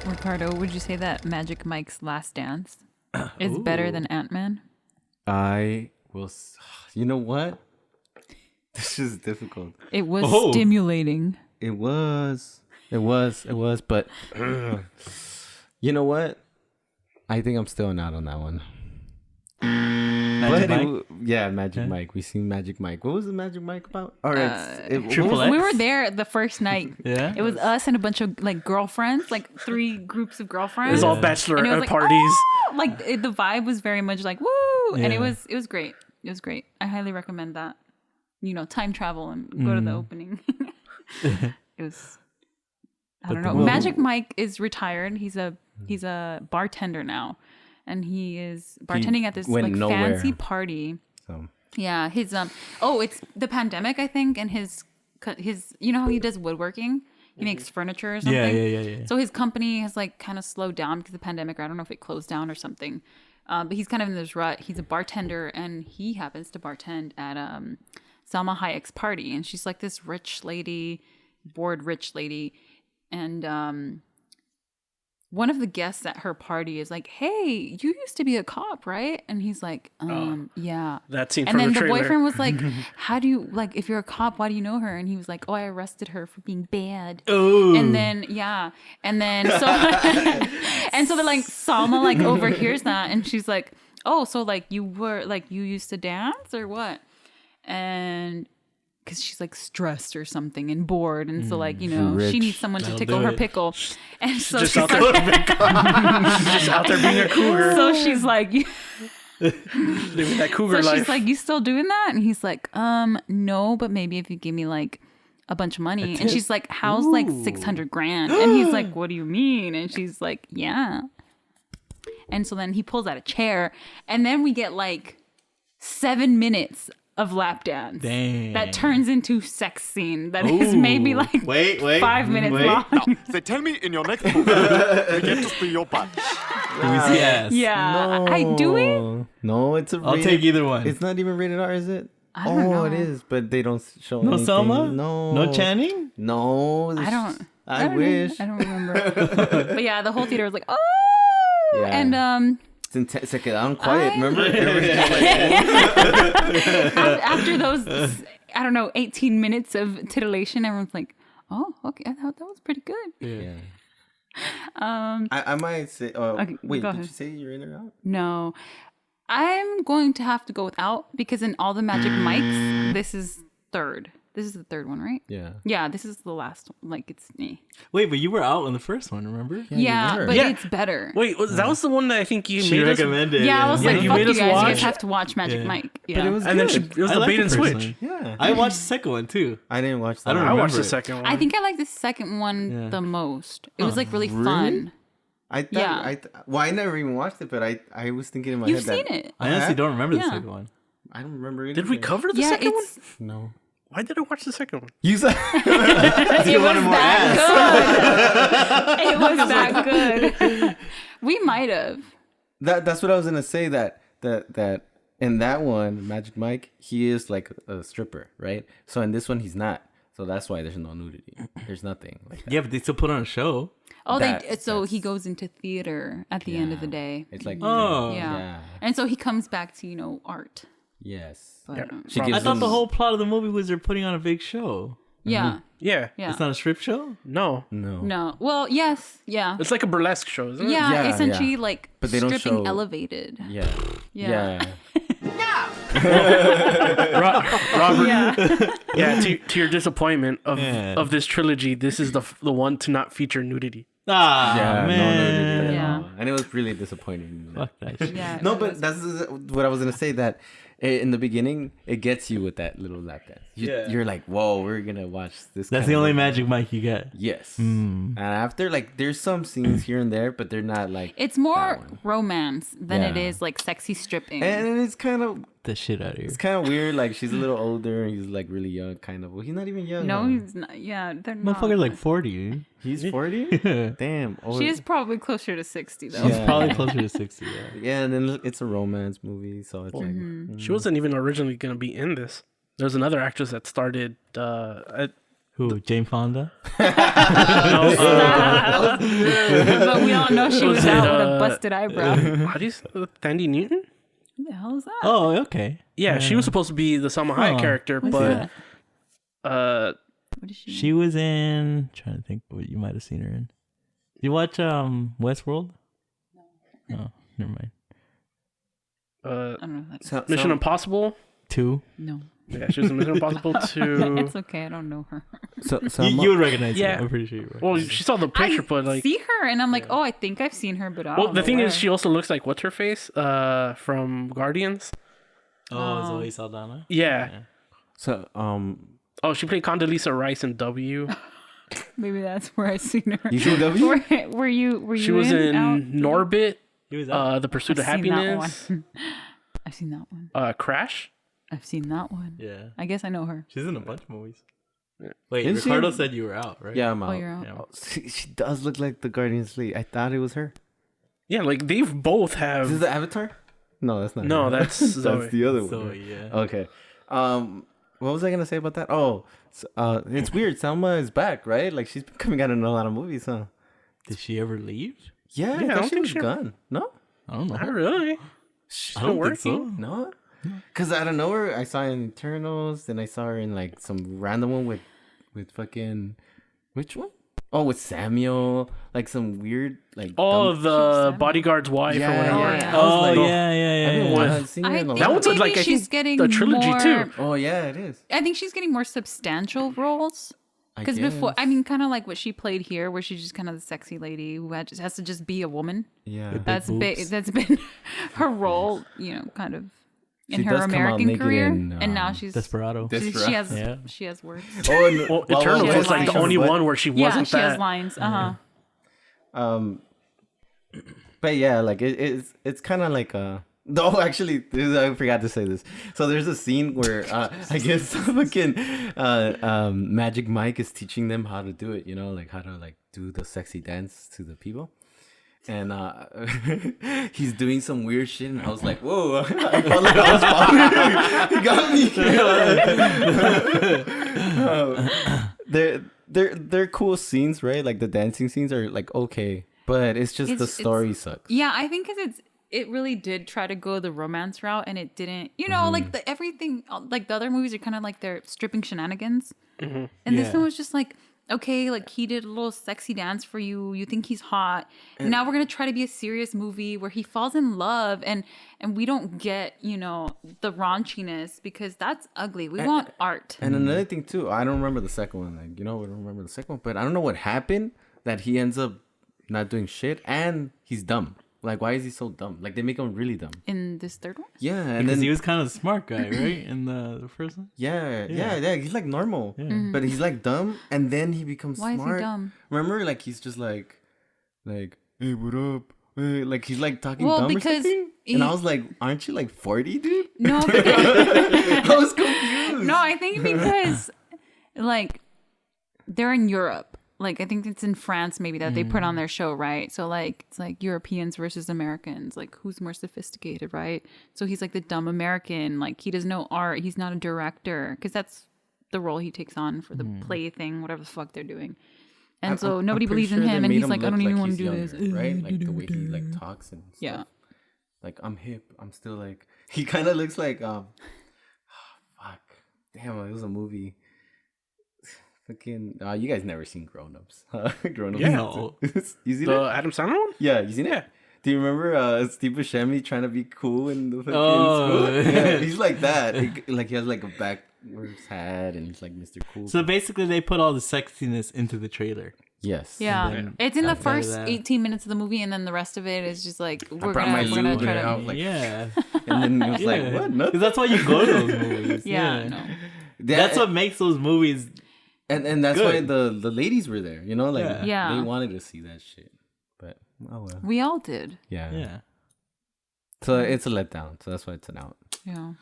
Ricardo, would you say that Magic Mike's Last Dance is better than Ant-Man? I will. You know what? This is difficult. It was stimulating. It was. But you know what? I think I'm still not on that one. Magic Mike? Magic Mike. We seen Magic Mike. What was the Magic Mike about? All right, Triple X? We were there the first night. Yeah? It was us and a bunch of like girlfriends, like 3 groups of girlfriends. It was all bachelor And it was like, parties. "Oh!" Like the vibe was very much like woo, and Yeah. it was great. It was great. I highly recommend that. Time travel and go to the opening. It was. I don't know. Magic Mike is retired. He's a bartender now, and he is bartending at this like fancy party. So. Yeah, his it's the pandemic, I think, and his how he does woodworking. He makes furniture or something. Yeah. So his company has like kind of slowed down because of the pandemic. Or I don't know if it closed down or something. But he's kind of in this rut. He's a bartender, and he happens to bartend at Salma Hayek's party, and she's like this rich lady, bored rich lady. And one of the guests at her party is like, "Hey, you used to be a cop, right?" And he's like, yeah. That scene And from then the the trailer. boyfriend was like, "How do you if you're a cop? Why do you know her?" And he was like, "Oh, I arrested her for being bad." Ooh. And then so and so they're like, Salma like overhears that, and she's like, "Oh, so like you used to dance or what?" And because she's like stressed or something and bored, and so like she needs someone to tickle her pickle, and so just she's out there, like, just out there being a cougar, so she's like, living that cougar so life. she's like, "You still doing that?" And he's like, no, but maybe if you give me like a bunch of money. And she's like, "How's like 600 grand?" And he's like, "What do you mean?" And she's like, "Yeah." And so then he pulls out a chair, and then we get like 7 minutes of lap dance. Dang. That turns into sex scene that is maybe like Wait. 5 minutes long. They tell me in your next movie, we get to see your butt. Do we see ass? Yeah. Do we? No, it's a I'll take either one. It's not even rated R, is it? I don't know. It is, but they don't show No anything. Selma? No. No Channing? No. I wish. I don't remember. But yeah, the whole theater was like, "Oh!" Yeah. And Se quedaron quiet, remember? after those, I don't know, 18 minutes of titillation, everyone's like, "Oh, okay, I thought that was pretty good." Yeah. I might say. Okay, wait, go did ahead. you say you're in or out? No, I'm going to have to go without because in all the Magic Mikes, this is third. This is the third one, right? Yeah. Yeah, this is the last one. Like, it's me. Wait, but you were out on the first one, remember? Yeah, were. but Yeah. it's better. Wait, that was the one that I think you She made us. recommended. Yeah, I was like, you "Fuck made you us guys. You watch guys it. have to watch Magic Yeah. Mike." Yeah. But it was And then good. it was I the like bait the and first switch. one. Yeah. I watched the second one too. I didn't watch that. I don't I remember watched the it. second one. I think I like the second one Yeah. the most. It was like really Really? fun. I thought. Yeah. I never even watched it, but I was thinking in my You've head seen that it. I honestly don't remember the Yeah. second one. I don't remember it. Did we cover the Yeah, second one? it's No. Why did I watch the second one? You said. it was that good. It was that good. We might have. That's what I was gonna say. That in that one, Magic Mike, he is like a stripper, right? So in this one, he's not. So that's why there's no nudity. There's nothing like that. Yeah, but they still put on a show. Oh, That- so he that's- goes into theater at the end of the day. It's like Oh. Yeah. And so he comes back to, art. yes. But, She I gives thought them- the whole plot of the movie was they're putting on a big show. yeah. Yeah. Yeah. It's not a strip show? No. No. No. Well, yes. Yeah. It's like a burlesque show, isn't it? Yeah, Yeah, essentially yeah. like But they don't stripping show- elevated. Yeah. Yeah. Robert. Yeah. Yeah. To your disappointment Yeah. of this trilogy, this is the one to not feature nudity. Ah, Yeah, man. no, Yeah. and it was really disappointing. Fuck that shit. Yeah. No, but that's what I was gonna say. That in the beginning, it gets you with that little lap dance. Yeah. You're like, whoa, we're gonna watch this. That's kind the of only movie. Magic Mike you get. Yes. Mm. And after, like, there's some scenes here and there, but they're not like. It's more that one. romance than it Yeah. is like sexy stripping. And it's kind of The shit out of here. weird. Like, she's a little older, and he's like really young, kind of. Well, he's not even young. no, huh? he's not. Yeah, they're not. Motherfucker's like 40. He's 40. Damn. Oh, She is probably closer to 60 though. Yeah. Probably closer to 60. Yeah. Yeah, and then it's a romance movie, so it's Mm-hmm. like. She wasn't even originally going to be in this. There's another actress that started. Who? Jane Fonda? But we all know she was Was it, out with a busted eyebrow. How do you say Thandie Newton? Who the hell is that? Oh, okay. Yeah, she was supposed to be the Salma Hayek character, What's but that? What is she? She was in. Trying to think what you might have seen her in. You watch Westworld? No. Oh, never mind. I don't know. If that's... Mission Impossible. 2. No. Yeah, she was in Mission Impossible 2. It's okay. I don't know her. So You would recognize Yeah. her. I'm pretty sure you would. Well, she saw the picture, but like, see her, and I'm like, oh, I think I've seen her, but I don't well, the know thing where. is, she also looks like what's her face, from Guardians. Oh, Zoe Saldana? Yeah. So Oh, she played Condoleezza Rice in W. Maybe that's where I seen her. you see W? Were you? She was in Norbit, He was out. The Pursuit of I've seen that Happiness, one. I've seen that one. Crash. I've seen that one. Yeah. I guess I know her. She's in a bunch of movies. Wait, Isn't she Ricardo in- said you were out, right? Yeah, I'm out. Oh, you're out. Yeah. Oh, she does look like the Guardians lead. I thought it was her. Yeah, like they both Is this have. the Avatar? No, that's not. No, her. that's Zoe. that's the other one. Zoe, yeah. Okay. What was I gonna say about that? Oh, it's weird. Selma is back, right? Like she's been coming out in a lot of movies, huh? Did she ever leave? Yeah, I I don't thought she think was she- gone. No, I don't know. Not really. I don't think so. no. Cause out of nowhere, I saw her in Eternals, then I saw her in like some random one with fucking which one? Oh, with Samuel, like some weird like. Oh, dumb- the bodyguard's wife Yeah, or whatever. yeah. I was Oh, like, yeah. I've seen her I in a think lot. That one's maybe like, I she's think, getting the trilogy more, too. Oh yeah, it is. I think she's getting more substantial roles. I Because before, guess. I mean, kind of like what she played here, where she's just kind of the sexy lady who has to just be a woman. Yeah. Big That's boobs. that's been her role, kind of in She her does come out American naked career, in, and now she's Desperado. she has Yeah. she has words. Oh, and, Well, well, Eternals she has was like the lines. only one where she Yeah, wasn't she has that. lines. But yeah, like it's kind of like Oh, actually, I forgot to say this. So there's a scene where I guess fucking Magic Mike is teaching them how to do it. You know, like how to like do the sexy dance to the people. And he's doing some weird shit, and I was like, "Whoa!" I felt like I was falling. He got me. They're cool scenes, right? Like the dancing scenes are like okay, but it's just the story sucks. Yeah, I think because it really did try to go the romance route, and it didn't. Like the everything, like the other movies are kind of like they're stripping shenanigans, and this Yeah. one was just like, okay, like he did a little sexy dance for you. You think he's hot. And now we're gonna try to be a serious movie where he falls in love, and we don't get the raunchiness because that's ugly. We want art. And another thing too, I don't remember the second one. Like we don't remember the second one, but I don't know what happened that he ends up not doing shit, and he's dumb. Like, why is he so dumb? Like, they make him really dumb. In this third one, Yeah, and Because then he was kind of a smart guy, right? In the first one? yeah, he's like normal, Yeah. but he's like dumb, and then he becomes why smart. is he dumb? Remember, like he's just like, hey, what up? Hey, like he's like talking Well, dumb because or something. And I was like, aren't you like 40, dude? No, because, I was confused. no, I think because like they're in Europe. Like I think it's in France maybe that they put on their show, right? So like it's like Europeans versus Americans, like who's more sophisticated, right? So he's like the dumb American, like he doesn't know art, he's not a director, because that's the role he takes on for the play thing, whatever the fuck they're doing. And so I'm nobody pretty believes in sure they him, and made he's him like, I look don't even like want to he's do this, younger, right? Like the way he like talks and stuff. Yeah. Like I'm hip. I'm still like he kind of looks like fuck. Damn, it was a movie. Fucking you guys never seen Grown Ups? Grown Ups. Yeah. No. You seen The it? Adam Sandler one? Yeah, you seen it? Yeah. Do you remember Steve Buscemi trying to be cool in the fucking Oh. school? Yeah, he's like that. Like he has like a backwards hat and he's like Mr. Cool. So basically, they put all the sexiness into the trailer. yes. Yeah, then it's in the after first that- 18 minutes of the movie, and then the rest of it is just like we're brought my gonna lube try and to. I was like, yeah. And then he was like, what? Because Nothing? that's why you go to those movies. Yeah, no. That's what makes those movies. And that's why Good. the ladies were there, you know, like Yeah. they wanted to see that shit. But oh well. We all did. Yeah. Yeah. So it's a letdown. So that's why it's an out. Yeah.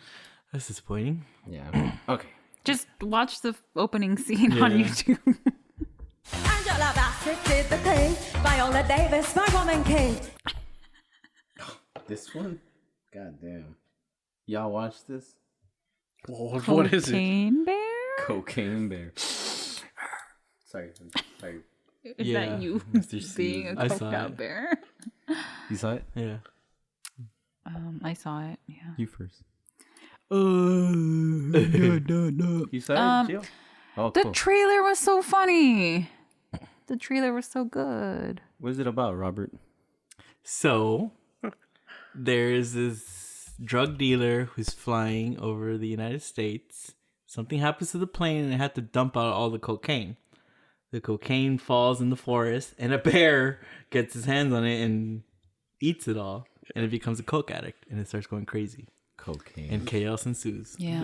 That's disappointing. Yeah. Okay. Just watch the opening scene on Yeah. YouTube. Angela Bassett did the thing. Viola Davis, my woman king. This one? God damn. Y'all watch this? What is it? Cocaine Bear? Cocaine Bear. Sorry. Is that you Mr. being a I saw coked out it. bear? You saw it? Yeah. I saw it. Yeah. You first. No. You saw it, Gio? Oh, The cool. trailer was so funny. The trailer was so good. What is it about, Robert? So, there's this drug dealer who's flying over the United States. Something happens to the plane and they have to dump out all the cocaine. The cocaine falls in the forest and a bear gets his hands on it and eats it all. And it becomes a coke addict and it starts going crazy. Cocaine. And chaos ensues. Yeah.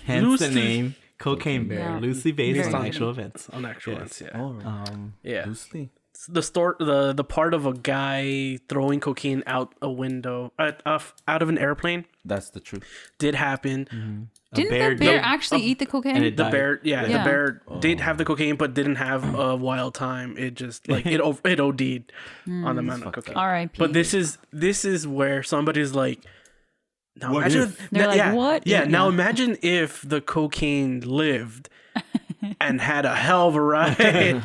Hence the name Cocaine Bear, Yeah. loosely based Very on good. actual events. On actual ones, yeah. Oh, Yeah. loosely. The part of a guy throwing cocaine out a window, out of an airplane, That's the truth. did happen. Didn't bear the bear did- actually eat the cocaine? and it The died. bear, yeah, Yeah. the bear did have the cocaine, but didn't have a wild time. It just like it OD'd on the amount of cocaine. R.I.P. But this is where somebody's like, now What imagine, if? They're like, yeah, what Yeah, if- now yeah. imagine if the cocaine lived and had a hell of a ride.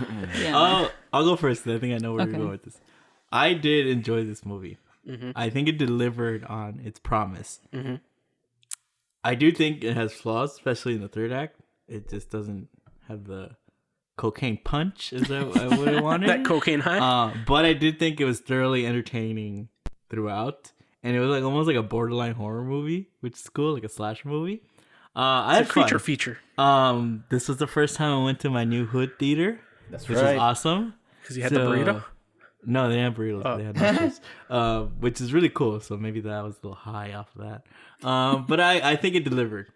I'll go first. I think I know where Okay. you're going with this. I did enjoy this movie. Mm-hmm. I think it delivered on its promise. I do think it has flaws, especially in the third act. It just doesn't have the cocaine punch as I would have wanted. That cocaine high. But I did think it was thoroughly entertaining throughout. And it was like almost like a borderline horror movie, which is cool, like a slasher movie. I It's had a creature fun. feature This was the first time I went to my new hood theater. That's which right. is awesome. because you had the burrito. No, they had burritos. They had nachos, which is really cool. So maybe that was a little high off of that. But I think it delivered.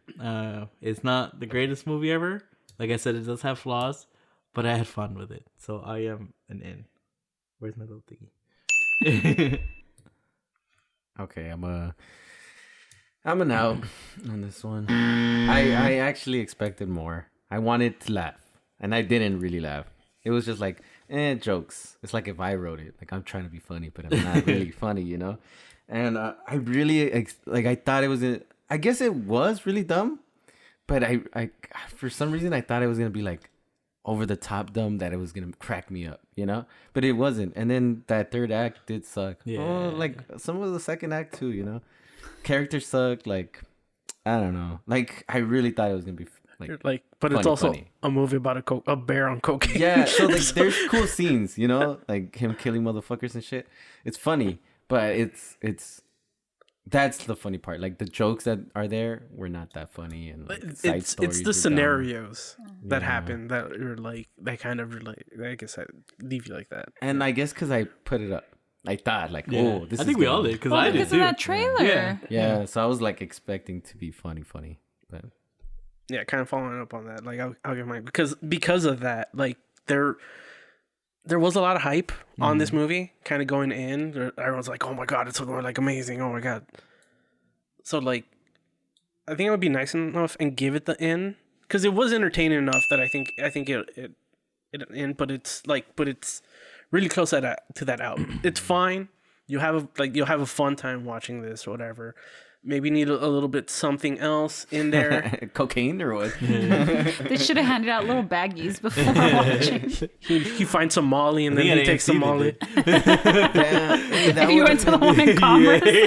It's not the greatest movie ever. Like I said, it does have flaws, but I had fun with it. So I am an in. Where's my little thingy? Okay, I'm an out on this one. I actually expected more. I wanted to laugh, and I didn't really laugh. It was just like, jokes. It's like if I wrote it. Like I'm trying to be funny, but I'm not really funny, you know? And I really, I thought it was, I guess it was really dumb, but I for some reason, I thought it was going to be like over the top dumb, that it was going to crack me up, you know? But it wasn't. And then that third act did suck. Yeah. Oh, like some of the second act too, you know? Characters sucked. Like, I don't know. Like, I really thought it was going to be Like, but it's funny, also funny. a movie about a bear on cocaine. Yeah, so like there's cool scenes, you know, like him killing motherfuckers and shit. It's funny, but it's that's the funny part. Like the jokes that are there were not that funny, and like, side it's stories the were dumb. scenarios that Yeah. happen that are like that kind of relate. I guess I leave you like that. And I guess because I put it up, I thought like, oh, this. I is think we gonna all be did because Well, I did because too. of that trailer. Yeah. Yeah, so I was like expecting to be funny, but Yeah, kind of following up on that. Like I'll give mine because of that. Like there was a lot of hype on this movie, kind of going in. Everyone's like, "Oh my god, it's so like amazing! Oh my god!" So like, I think it would be nice enough and give it the in because it was entertaining enough that I think it in, but it's really close to that out. It's fine. You'll have a fun time watching this or whatever. Maybe need a little bit something else in there. cocaine or what? They should have handed out little baggies before watching. He finds some Molly and I then think he at takes some AMC they Molly. Yeah, If you went to the one in Commerce. Hey,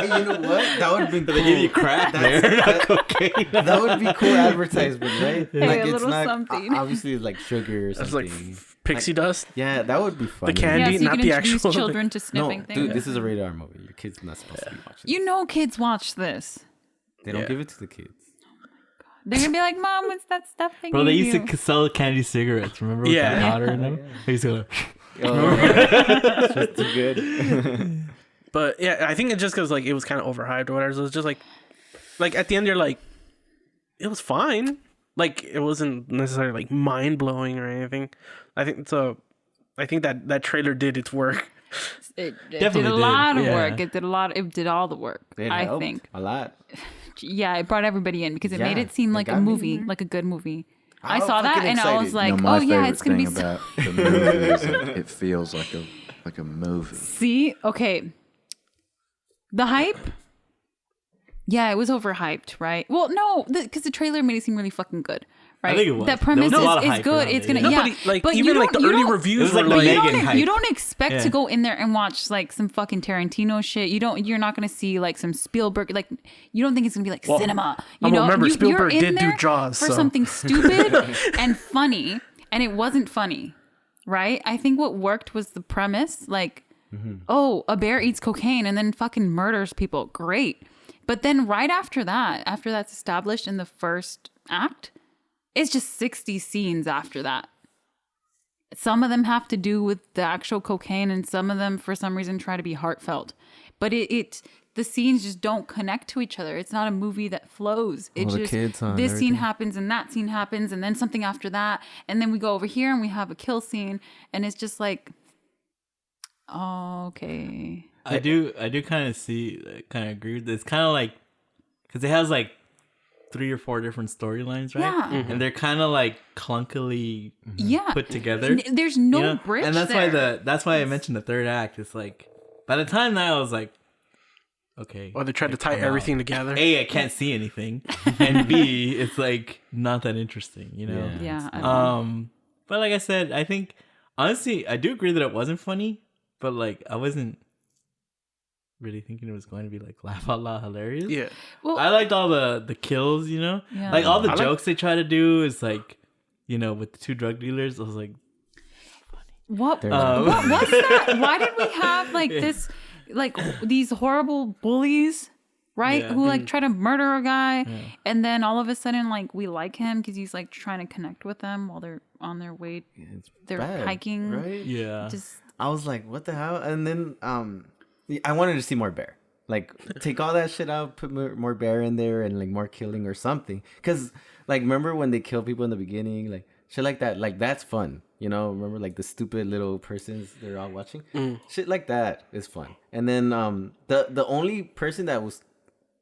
you know what? That would have been cool. They give you crack there, not cocaine. That would be cool advertisement, right? Hey, a little something. Obviously, it's like sugar or That's something. like pixie dust. Yeah, that would be fun. candy. Yeah, so you not can the introduce actual- children to No, sniffing things. dude, this is a rated R movie. Your kid's not supposed to be watching. You know kids watch this. They don't Yeah. give it to the kids. They're going to be like, Mom, what's that stuff they Bro, they gave used you? to sell candy cigarettes. Remember with Yeah. that powder in them? They used to go, It's just too good. But yeah, I think it's just because like it was kind of overhyped or whatever. So it's just like at the end you're like, it was fine. Like it wasn't necessarily like mind blowing or anything. I think so. I think that trailer did its work. It did Definitely a did, lot of yeah. work. It did all the work. It I helped think. a lot. Yeah, it brought everybody in because it made Yeah, it seem it like a got me movie, there. like a good movie. I I'm saw that fucking and I was excited. like, my oh yeah, favorite it's gonna be. thing about the movie is that it feels like a movie. See, okay. The hype Yeah, it was overhyped, right? Well, no, because the trailer made it seem really fucking good, right? I think it was. That premise There was a lot of is hype good. around It's it, gonna, yeah. yeah. Nobody, like, but even you like the don't- you early don't- reviews it was were like the like, Megan you hype. don't expect Yeah. to go in there and watch like some fucking Tarantino shit. You're not gonna see like some Spielberg. Like you don't think it's gonna be like cinema. You know, remember, you're Spielberg in did do there Jaws, for so. something stupid and funny, and it wasn't funny, right? I think what worked was the premise, like, oh, a bear eats cocaine and then fucking murders people. Great. But then right after that's established in the first act, it's just 60 scenes after that. Some of them have to do with the actual cocaine and some of them for some reason try to be heartfelt. But the scenes just don't connect to each other. It's not a movie that flows. It All the just kids on this scene everything. happens and that scene happens and then something after that and then we go over here and we have a kill scene and it's just like, oh, okay. I do kind of agree with this. It's kind of like, because it has like 3 or 4 different storylines, right? Yeah. And they're kind of like clunkily Yeah. put together. There's no you know? bridge And that's there. why I mentioned the third act. It's like, by the time that I was like, okay. or they tried to tie come everything out. together. A, I can't see anything, and B, it's like not that interesting, you know. Yeah. I don't know. But like I said, I think honestly, I do agree that it wasn't funny, but like I wasn't really thinking it was going to be like laugh out loud hilarious. Yeah. Well, I liked all the kills, you know, Yeah. like all the I like- jokes they try to do is like, you know, with the 2 drug dealers. I was like, what They're what was that? Why did we have like this, like these horrible bullies, right? Yeah. Who like try to murder a guy, and then all of a sudden like we like him because he's like trying to connect with them while they're on their way. It's They're bad, hiking. right? yeah, Just I was like, what the hell? And then I wanted to see more bear. Like, take all that shit out, put more bear in there, and like more killing or something. Cause like, remember when they kill people in the beginning, like shit like that. Like that's fun, you know. Remember like the stupid little persons they're all watching. Shit like that is fun. And then the only person that was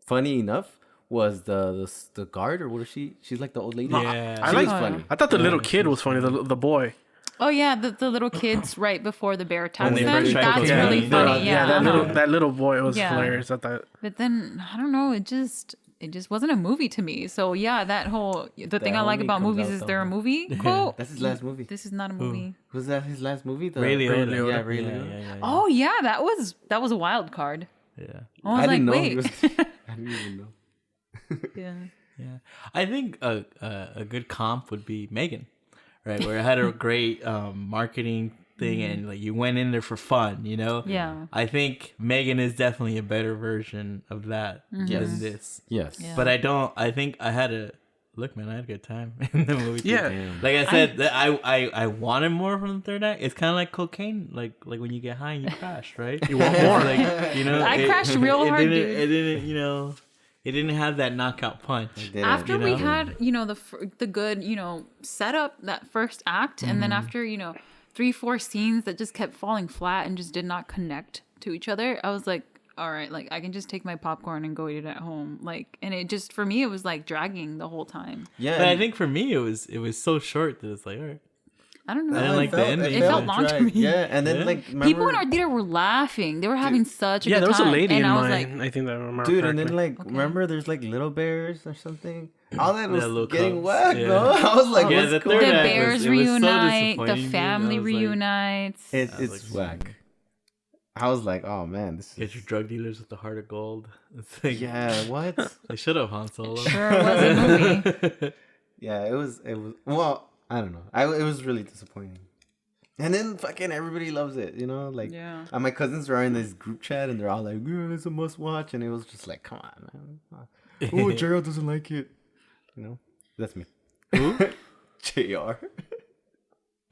funny enough was the guard, or what is she? She's like the old lady. Yeah. she I was like- funny. I thought the little kid was funny. The boy. oh yeah, the little kids right before the bear attacks they them. first tried That's cocaine. really funny. Yeah, that uh-huh. little boy was Yeah. hilarious. I thought. But then I don't know. It just wasn't a movie to me. So yeah, the thing I like only about comes movies out is the they're a whole- movie. Cool. That's his last movie. This is not a movie. Was that his last movie? The Ray Liotta. Yeah, Ray Yeah, Liotta. yeah. Oh yeah, that was a wild card. Yeah. I was I didn't like, know. wait. He was, I didn't even know. Yeah. Yeah, I think a good comp would be Megan, right? Where it had a great marketing thing, and like you went in there for fun, you know. Yeah. I think Megan is definitely a better version of that than this. Yes. Yeah. But I think I had a look, man. I had a good time in the movie. Yeah. Like I said, I wanted more from the third act. It's kind of like cocaine, like when you get high and you crash, right? You want more, like you know. I crashed real hard, dude. It didn't, you know. It didn't have that knockout punch. After you we know? had the good setup, that first act, and then after 3-4 scenes that just kept falling flat and just did not connect to each other, I was like, all right, like I can just take my popcorn and go eat it at home. Like, and it just, for me, it was like dragging the whole time. Yeah. But I think for me, it was so short that it's like, all right. I don't know. I didn't like the ending. It felt long to me. Yeah, and then Yeah. like remember, People in our theater were laughing. They were having such a Yeah, good there was a time. lady and in I was mine. like, I think that I remember. dude, and then correctly. like remember there's like little bears or something. All that was little getting cubs, whacked, yeah. bro. I was like, Yeah, what's the going third the act bears was so reunite, the disappointing, dude. family I was like, reunites. It's was like, whack. I was like, oh man, this Get is your drug dealers with the heart of gold. It's like, yeah. What? they should have Han Solo. Sure was a movie. Yeah, it was. Well, I don't know. It was really disappointing. And then fucking everybody loves it, you know? Like, Yeah. and my cousins are in this group chat and they're all like, yeah, it's a must watch. And it was just like, come on, man. Oh, Gerald doesn't like it. You know? That's me. Who? JR.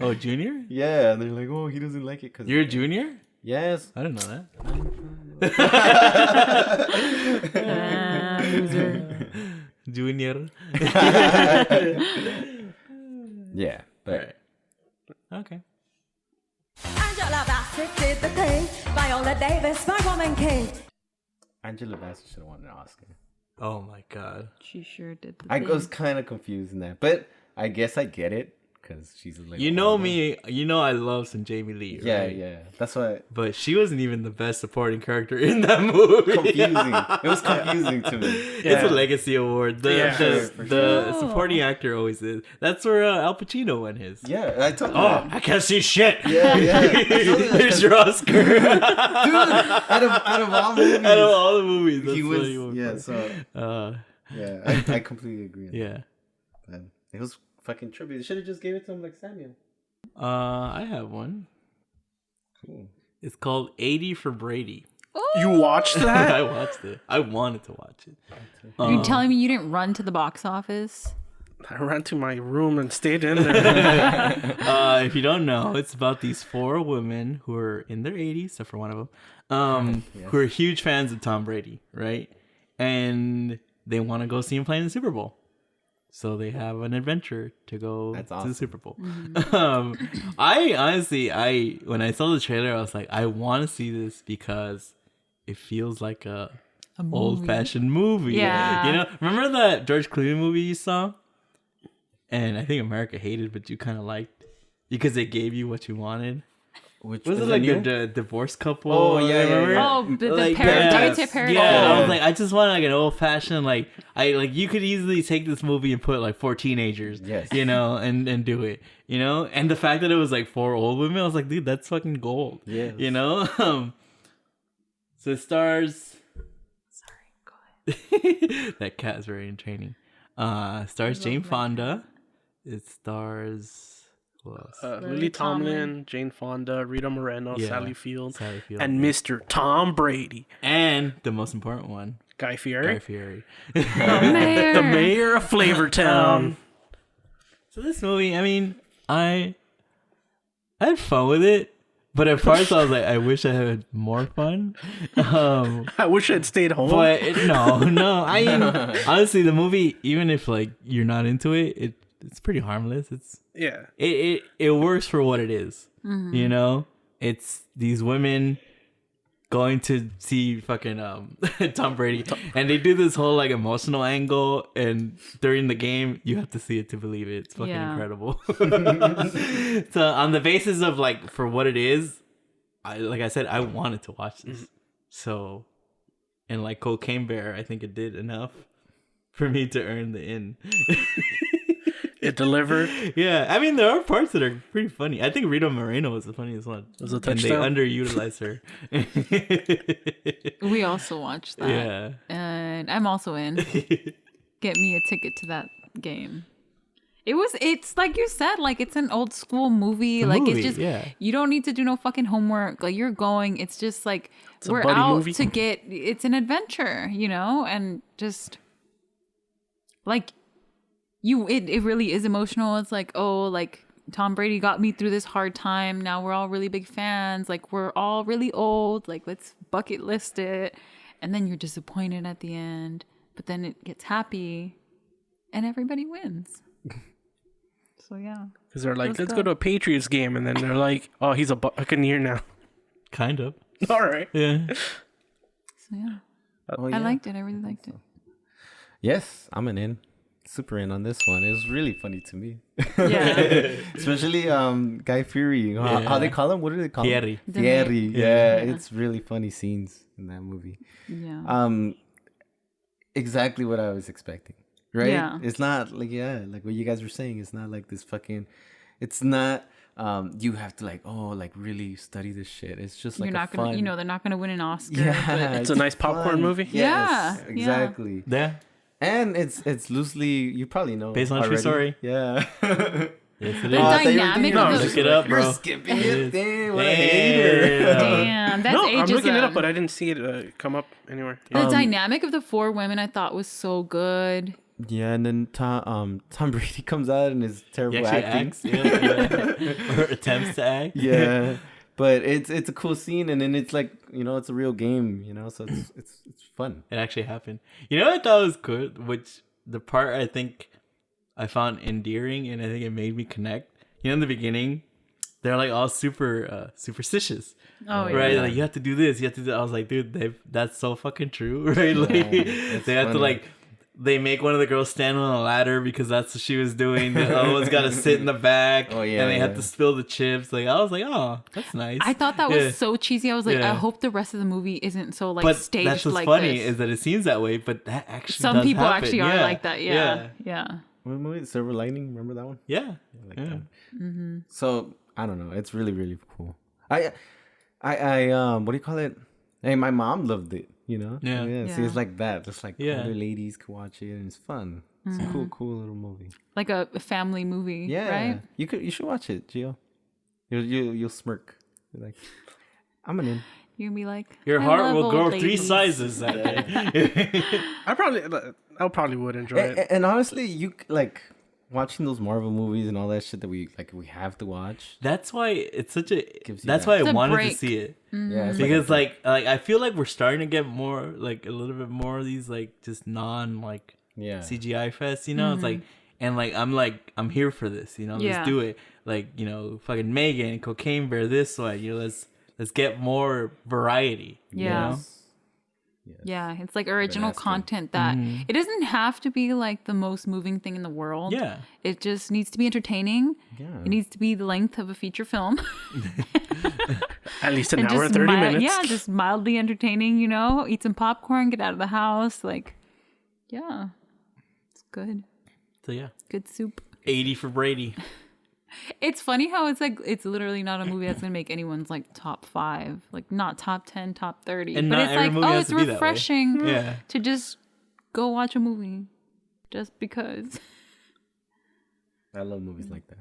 Oh, Junior? Yeah, and they're like, oh, he doesn't like it because. You're a junior? Yes. I didn't know that. Loser. Junior. Yeah, but. Okay. Angela Bassett did the thing. Viola Davis, my woman king. Angela Bassett should have won an Oscar. Oh my god. She sure did. I was kind of confused in that, but I guess I get it because she's like. You know me. You know I love some Jamie Lee. Right? Yeah. That's why. But she wasn't even the best supporting character in that movie. Confusing. It was confusing to me. It's a legacy award. The sure. supporting actor always is. That's where Al Pacino won his. Yeah, I told you. Oh, I can't see shit. Yeah. Here's your Oscar. Dude, out of all movies. Out of all the movies, that's He what was, he won yeah, for. so. I completely agree. On Yeah. that. It was fucking trippy. They should have just gave it to him like Samuel. I have one. Cool. It's called 80 for Brady. You watched that? I watched it. I wanted to watch it. You're telling me you didn't run to the box office? I ran to my room and stayed in there. If you don't know, it's about these 4 women who are in their 80s, except for one of them, who are huge fans of Tom Brady, right? And they want to go see him play in the Super Bowl. So they have an adventure to go to the Super Bowl. I honestly, when I saw the trailer, I was like, I want to see this because it feels like a old-fashioned movie. Yeah. You know, remember that George Clooney movie you saw? And I think America hated, but you kind of liked because they gave you what you wanted. Which Was it like a divorce couple? Oh, yeah. Oh, the Like, parody. Yeah, I was like, I just want like an old fashioned you could easily take this movie and put like 4 teenagers, Yes. you know, and do it, you know, and the fact that it was like 4 old women, I was like, dude, that's fucking gold, Yes. you know. So it stars. Sorry, go ahead. That cat is very entertaining. Stars Jane Fonda. It stars who else? Lily Tomlin, Jane Fonda, Rita Moreno, Yeah, Sally Field, Sally Field, and Mr. Tom Brady. and the most important one, Guy Fieri. Guy Fieri. The mayor of Flavortown. So this movie, I mean, I had fun with it, but at first I was like, I wish I had more fun. I wish I'd stayed home. But no. I mean, honestly, the movie, even if like you're not into it, it's pretty harmless. It works for what it is. You know, it's these women going to see fucking Tom Brady, and they do this whole like emotional angle, and during the game you have to see it to believe it. It's fucking incredible. So on the basis of like for what it is, like I said, I wanted to watch this. So, and like Cocaine Bear, I think it did enough for me to earn the in. It delivered. Yeah, I mean, there are parts that are pretty funny. I think Rita Moreno was the funniest one. It was a And they touchdown. underutilized her. We also watched that. Yeah. And I'm also in. Get me a ticket to that game. It's like you said, like it's an old school movie. It's just, you don't need to do no fucking homework. Like you're going, it's just like, we're buddy out movie. it's an adventure, you know? And just like, it really is emotional. It's like, oh, like Tom Brady got me through this hard time. Now we're all really big fans. Like we're all really old. Like let's bucket list it. And then you're disappointed at the end, but then it gets happy and everybody wins. So yeah. Because they're like, let's go to a Patriots game. And then they're like, oh, he's a Buccaneer now. Kind of. All right. Yeah. So yeah. Oh, yeah. I liked it. I really liked it. Yes, I'm super in on this one. It was really funny to me. Yeah. Especially Guy Fieri. How they call him? What do they call him? Fieri. Fieri. Yeah, it's really funny scenes in that movie. Yeah. Exactly what I was expecting. Right? Yeah. It's not like like what you guys were saying. It's not like this fucking. It's not. You have to really study this shit. It's just like You're not gonna, they're not gonna win an Oscar. Yeah, It's a nice popcorn fun. movie. Yes, Yeah, exactly. Yeah. And it's loosely, you probably know, Based on a true already. story. Yeah. Yes, it The is. dynamic of Look it up, bro. You're skipping It it. is. Damn, what a hater. Damn, that's No, ageism. I'm looking it up, but I didn't see it come up anywhere. The dynamic of the 4 women I thought was so good. Yeah, and then Tom Brady comes out and his He terrible actually acting. acts. Yeah. Or attempts to act. Yeah. But it's a cool scene, and then it's like, it's a real game, so it's fun. It actually happened. You know what I thought was good? Which the part I think I found endearing, and I think it made me connect. In the beginning, they're like all super superstitious. Oh, yeah. Right? Like, you have to do this, you have to do that. I was like, dude, that's so fucking true, right? Like, it's they have to funny. they make one of the girls stand on a ladder because that's what she was doing. The other one's got to sit in the back. Oh, yeah, and they yeah. have to spill the chips. Like I was like, oh, that's nice. I thought that was so cheesy. I was like, Yeah. I hope the rest of the movie isn't so like But staged that's what's like funny this. is that it seems that way, but that actually Some does people happen. actually are like that. Yeah. What movie? Silver Lining. Remember that one? Yeah. I like Yeah. that. So I don't know. It's really really cool. I what do you call it? Hey, my mom loved it. You know. Yeah. See, it's like that. Just like Yeah. older ladies could watch it, and it's fun. It's a cool little movie. Like a family movie. Yeah. Right? You should watch it, Gio. You'll smirk. You're like, I'm an in. You're gonna be like, Your "I heart love will old grow 3 ladies." sizes that day. I probably would enjoy it. And honestly, you like watching those Marvel movies and all that shit that we have to watch. That's why it's such a. Gives you That's that. why It's I a wanted to break. see it Yeah, it's because like like I feel like we're starting to get more like a little bit more of these like just non like yeah. CGI fest. You know, it's like and I'm here for this. You know, Yeah. let's do it. Like fucking Megan, Cocaine Bear, this one. Let's get more variety. Yeah. You know? Yeah, it's like original has to. content that it doesn't have to be like the most moving thing in the world. Yeah. It just needs to be entertaining. Yeah. It needs to be the length of a feature film. At least an And hour and 30 minutes. Yeah, just mildly entertaining, eat some popcorn, get out of the house. Like, yeah, it's good. So yeah, Good soup. 80 for Brady. It's funny how it's like, it's literally not a movie that's going to make anyone's like top 5, like not top 10, top 30. And but not it's every like, movie oh, has it's to be that way. refreshing Yeah. to just go watch a movie just because. I love movies like that.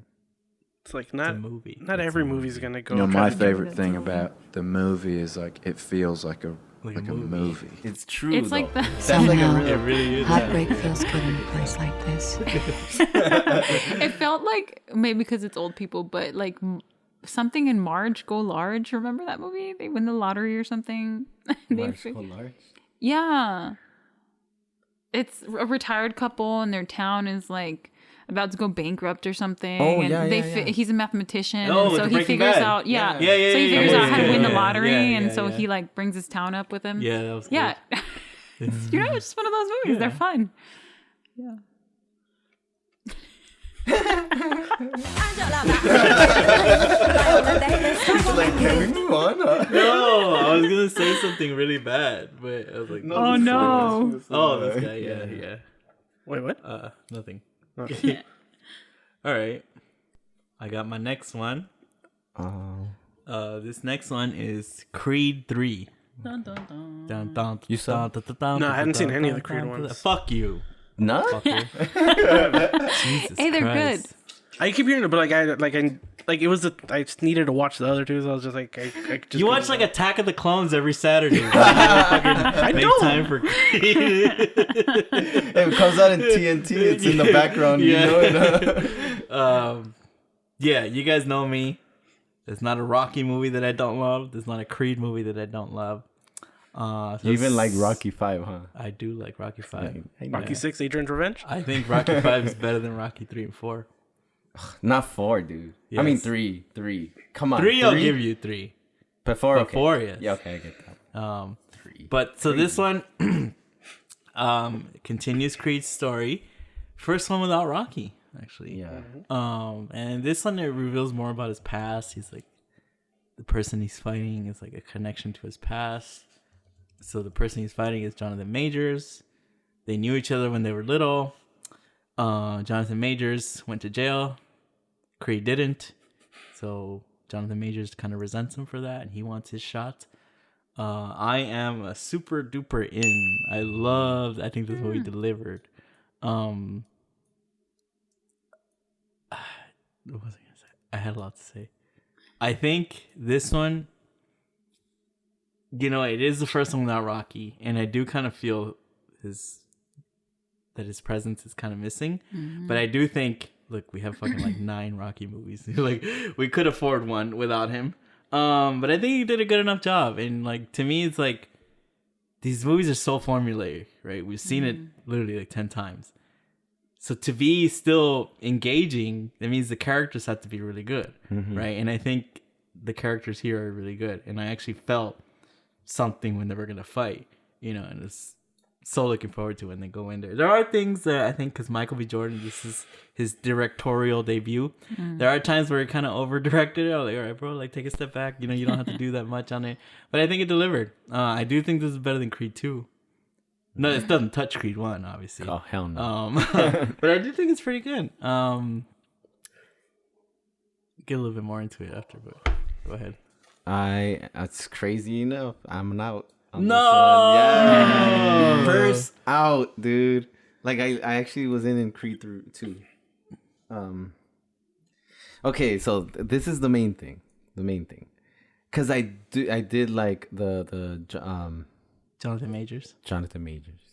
It's like It's a not movie. not every movie's gonna go. You know, try my to do favorite it. thing about the movie is like it feels like a movie. It's true. It's though. like the- That's like a It real. really is. Heartbreak feels good in a place like this. It felt like, maybe because it's old people, but like something in Marge Go Large. Remember that movie? They win the lottery or something. They Marge fi- Go Large. Yeah. It's a retired couple and their town is like about to go bankrupt or something. Oh, and yeah, they yeah, yeah. He's a mathematician. Oh, and with so the he Breaking figures Bad. out, Yeah, so he yeah, figures out how to yeah, win the yeah, lottery. yeah, and yeah, so yeah. he like brings his town up with him. Yeah, that was Yeah. good. It's just one of those movies. They're fun. Yeah. Angela Viola Davis, Like, can we move on? No, I was gonna say something really bad, but I was like, Oh, no. oh, this guy, yeah. Wait, what? Nothing. Okay. All right, I got my next one. Oh. This next one is Creed 3. Dun, dun, dun. Dun, dun, You saw? dun, dun, dun, No, I dun, hadn't seen dun, any of the dun, Creed dun, ones. Fuck you. No. Fucker. Jesus Hey, they're Christ. good. I keep hearing it, but it was I just needed to watch the other two, so I was just like, I just You watch like couldn't- Attack of the Clones every Saturday. I don't. Make time for Creed. If it comes out in TNT, it's in the background. Yeah. You know. Yeah, you guys know me. There's not a Rocky movie that I don't love. There's not a Creed movie that I don't love. So You even like Rocky 5, huh? I do like Rocky 5. I know. Rocky 6, Adrian's Revenge. I think Rocky 5 is better than Rocky 3 and 4. Not 4, dude. I mean Yes. 3. Come on. 3, I'll give you 3. Before, okay. Before, yes. Yeah, okay, I get that. 3. But so this one continues Creed's story. First one without Rocky, actually. Yeah. And this one, it reveals more about his past. He's like, the person he's fighting is like a connection to his past. So the person he's fighting is Jonathan Majors. They knew each other when they were little. Jonathan Majors went to jail. Creed didn't. So Jonathan Majors kind of resents him for that, and he wants his shot. I am a super duper in. I think this movie delivered. What was I gonna say? I had a lot to say. I think this one, it is the first one without Rocky, and I do kind of feel his presence is kind of missing. But I do think, look, we have fucking like 9 Rocky movies. Like, we could afford one without him. But I think he did a good enough job. And like, to me, it's like, these movies are so formulaic, right? We've seen it literally like 10 times. So to be still engaging, that means the characters have to be really good, right? And I think the characters here are really good. And I actually felt something when they were going to fight, and it's so looking forward to when they go in there. There are things that I think, because Michael B. Jordan, this is his directorial debut. There are times where it kind of over directed. I'm like, all right, bro, like take a step back. You know, you don't have to do that much on it. But I think it delivered. I do think this is better than Creed 2. No, it doesn't touch Creed 1, obviously. Oh, hell no. But I do think it's pretty good. Get a little bit more into it after, but go ahead. That's crazy enough. I'm out. No! Yeah. First out, dude. Like I actually was in Creed 2. Okay, so this is the main thing. Cuz I did like the Jonathan Majors.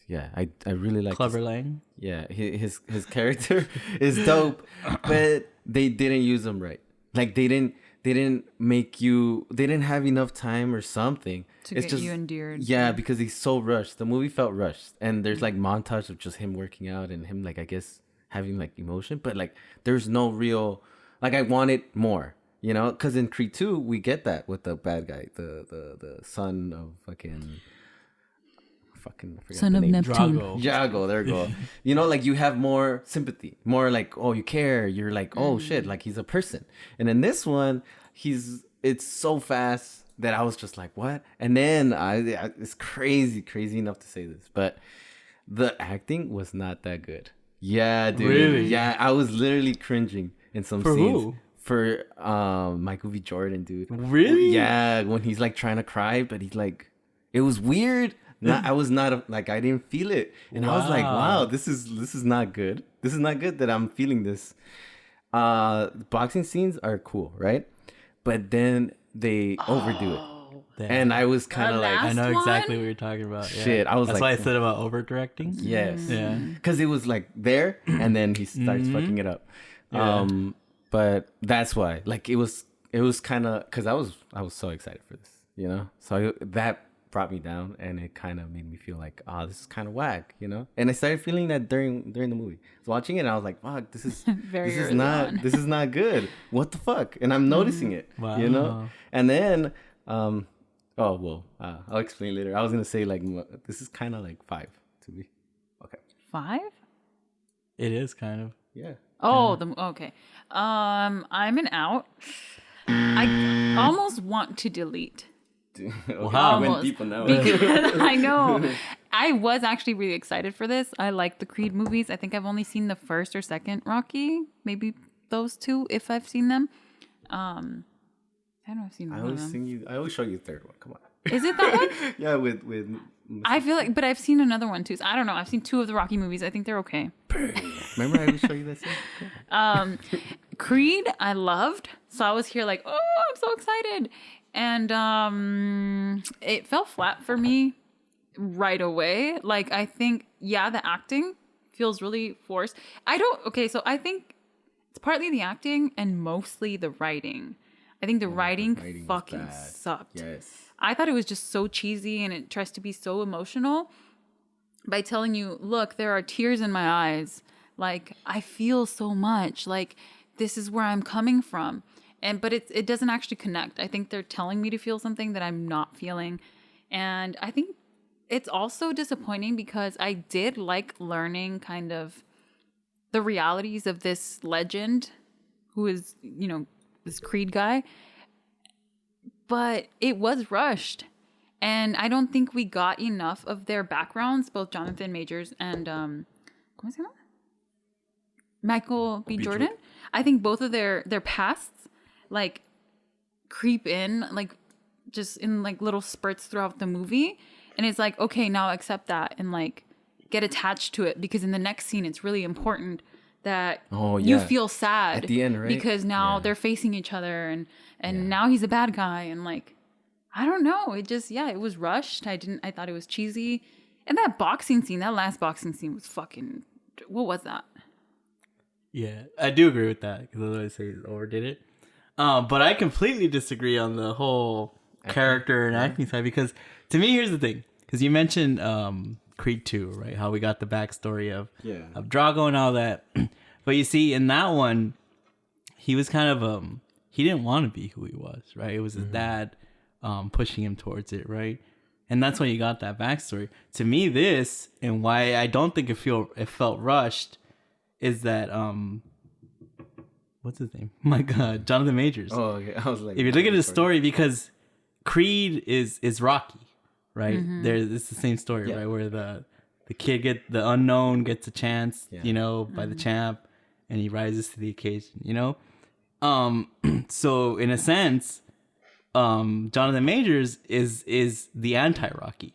Yeah, I really like Clever Lang. Yeah, his character is dope, but they didn't use him right. Like they didn't have enough time or something to get you endeared. Yeah, because he's so rushed. The movie felt rushed, and there's like montage of just him working out and him like I guess having like emotion, but like there's no real like I wanted more, you know? Because in Creed 2 we get that with the bad guy, the son of fucking Son of Neptune. Drago, there we go. You know, like you have more sympathy, more like, oh, you care. You're like, oh shit, like he's a person. And in this one, it's so fast that I was just like, what? And then it's crazy enough to say this, but the acting was not that good. Yeah, dude. Really? Yeah, I was literally cringing in some For scenes. who? For Michael B. Jordan, dude. Really? Yeah, when he's like trying to cry, but he's like, it was weird. I was not like I didn't feel it, and I was like, "Wow, this is not good. This is not good that I'm feeling this." Boxing scenes are cool, right? But then they overdo it, and I was kind of like, I know exactly what you're talking about. Yeah. Shit, I was That's like, why I said about over directing. yes, Yeah. because it was like there, and then he starts fucking it up. Yeah. But that's why, like, it was kind of because I was so excited for this, you know. So that brought me down, and it kind of made me feel like, oh, this is kind of whack, you know. And I started feeling that during the movie. So watching it, and I was like, fuck, this is not good. What the fuck? And I'm noticing it, you know. And then I'll explain later. I was gonna say like this is kind of like 5 to me. Okay. 5? It is kind of. Yeah. Oh, okay. I'm an out. I almost want to delete. Wow, when people know. Because I know. I was actually really excited for this. I like the Creed movies. I think I've only seen the first or second Rocky. Maybe those two, if I've seen them. I don't know if I've seen one of them. I always show you the third one. Come on. Is it that one? Yeah, with I feel like, but I've seen another one too. So I don't know. I've seen 2 of the Rocky movies. I think they're okay. Remember I always show you that scene? Creed, I loved. So I was here like, oh, I'm so excited. And it fell flat for me right away. Like, I think, yeah, the acting feels really forced. So I think it's partly the acting and mostly the writing. I think the writing fucking sucked. Yes. I thought it was just so cheesy, and it tries to be so emotional by telling you, look, there are tears in my eyes. Like, I feel so much. Like, this is where I'm coming from. But it doesn't actually connect. I think they're telling me to feel something that I'm not feeling. And I think it's also disappointing because I did like learning kind of the realities of this legend who is, you know, this Creed guy. But it was rushed. And I don't think we got enough of their backgrounds, both Jonathan Majors and Michael B. Jordan. I think both of their pasts like creep in like just in like little spurts throughout the movie, and it's like, okay, now accept that and like get attached to it, because in the next scene it's really important that you feel sad at the end, right? Because now they're facing each other, and now he's a bad guy, and like I don't know, it just it was rushed. I thought it was cheesy. And that last boxing scene was fucking, what was that? Yeah, I do agree with that, because otherwise they overdid it. But I completely disagree on the whole character and acting side, because to me, here's the thing. Because you mentioned Creed 2, right? How we got the backstory of Drago and all that. But you see, in that one, he was kind of, he didn't want to be who he was, right? It was his dad pushing him towards it, right? And that's why you got that backstory. To me, this and why I don't think it felt rushed is that what's his name? My God, Jonathan Majors. Oh, okay. I was like, If you look at his story, because Creed is Rocky, right? It's the same story, right? Where the kid the unknown gets a chance, by the champ, and he rises to the occasion, So in a sense, Jonathan Majors is the anti-Rocky,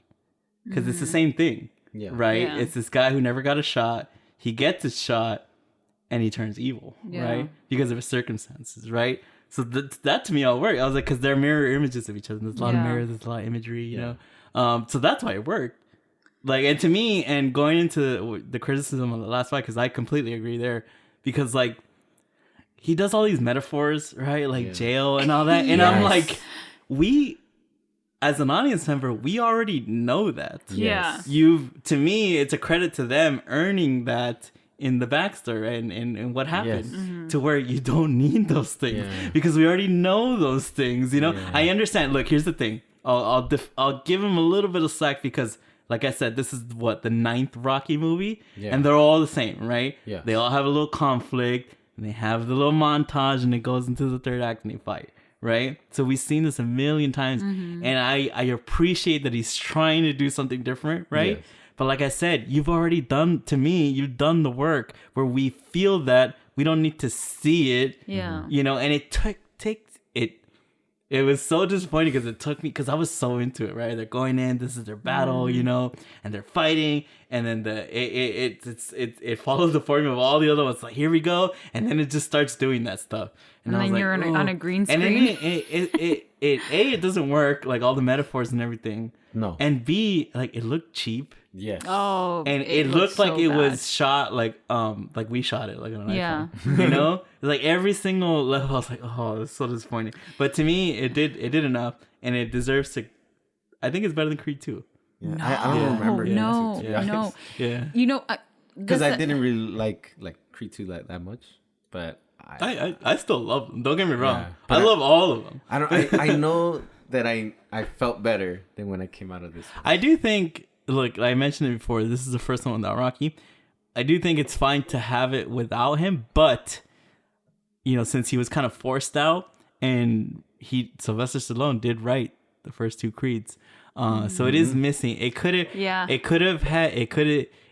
because it's the same thing, right? Yeah. It's this guy who never got a shot. He gets his shot, and he turns evil, right? Because of his circumstances, right? So that to me all worked. I was like, because they're mirror images of each other. There's a lot of mirrors, there's a lot of imagery, you know. So that's why it worked. Like, and to me, and going into the criticism of the last fight, because I completely agree there, because like he does all these metaphors, right? Like jail and all that, and I'm like, we, as an audience member, we already know that. Yeah. To me, it's a credit to them earning that in the backstory and what happened to where you don't need those things because we already know those things, I understand. Look, here's the thing. I'll give him a little bit of slack because, like I said, this is the 9th Rocky movie, and they're all the same, right? Yeah. They all have a little conflict, and they have the little montage, and it goes into the 3rd act, and they fight, right? So we've seen this a million times, and I appreciate that he's trying to do something different, right? Yes. But like I said, you've done the work where we feel that we don't need to see it, and it takes it. It was so disappointing because it took me, because I was so into it, right? They're going in, this is their battle, and they're fighting, and then it follows the formula of all the other ones. Like, here we go, and then it just starts doing that stuff, and then you're on a green screen. And then it doesn't work, like all the metaphors and everything. No. And B, like, it looked cheap. Yes. Oh. And it looked like it was shot like we shot it like on an iPhone. Like every single level, I was like, oh, it's so disappointing. But to me, it did enough, and it deserves to. I think it's better than Creed 2. Yeah. No, I don't remember. No. Yeah. Because I didn't really like Creed 2 that much, but I still love them. Don't get me wrong. I love all of them. I know that I felt better than when I came out of this one. I do think. Look, I mentioned it before. This is the first one without Rocky. I do think it's fine to have it without him, but since he was kind of forced out, and Sylvester Stallone did write the first 2 Creeds, so it is missing. It could have.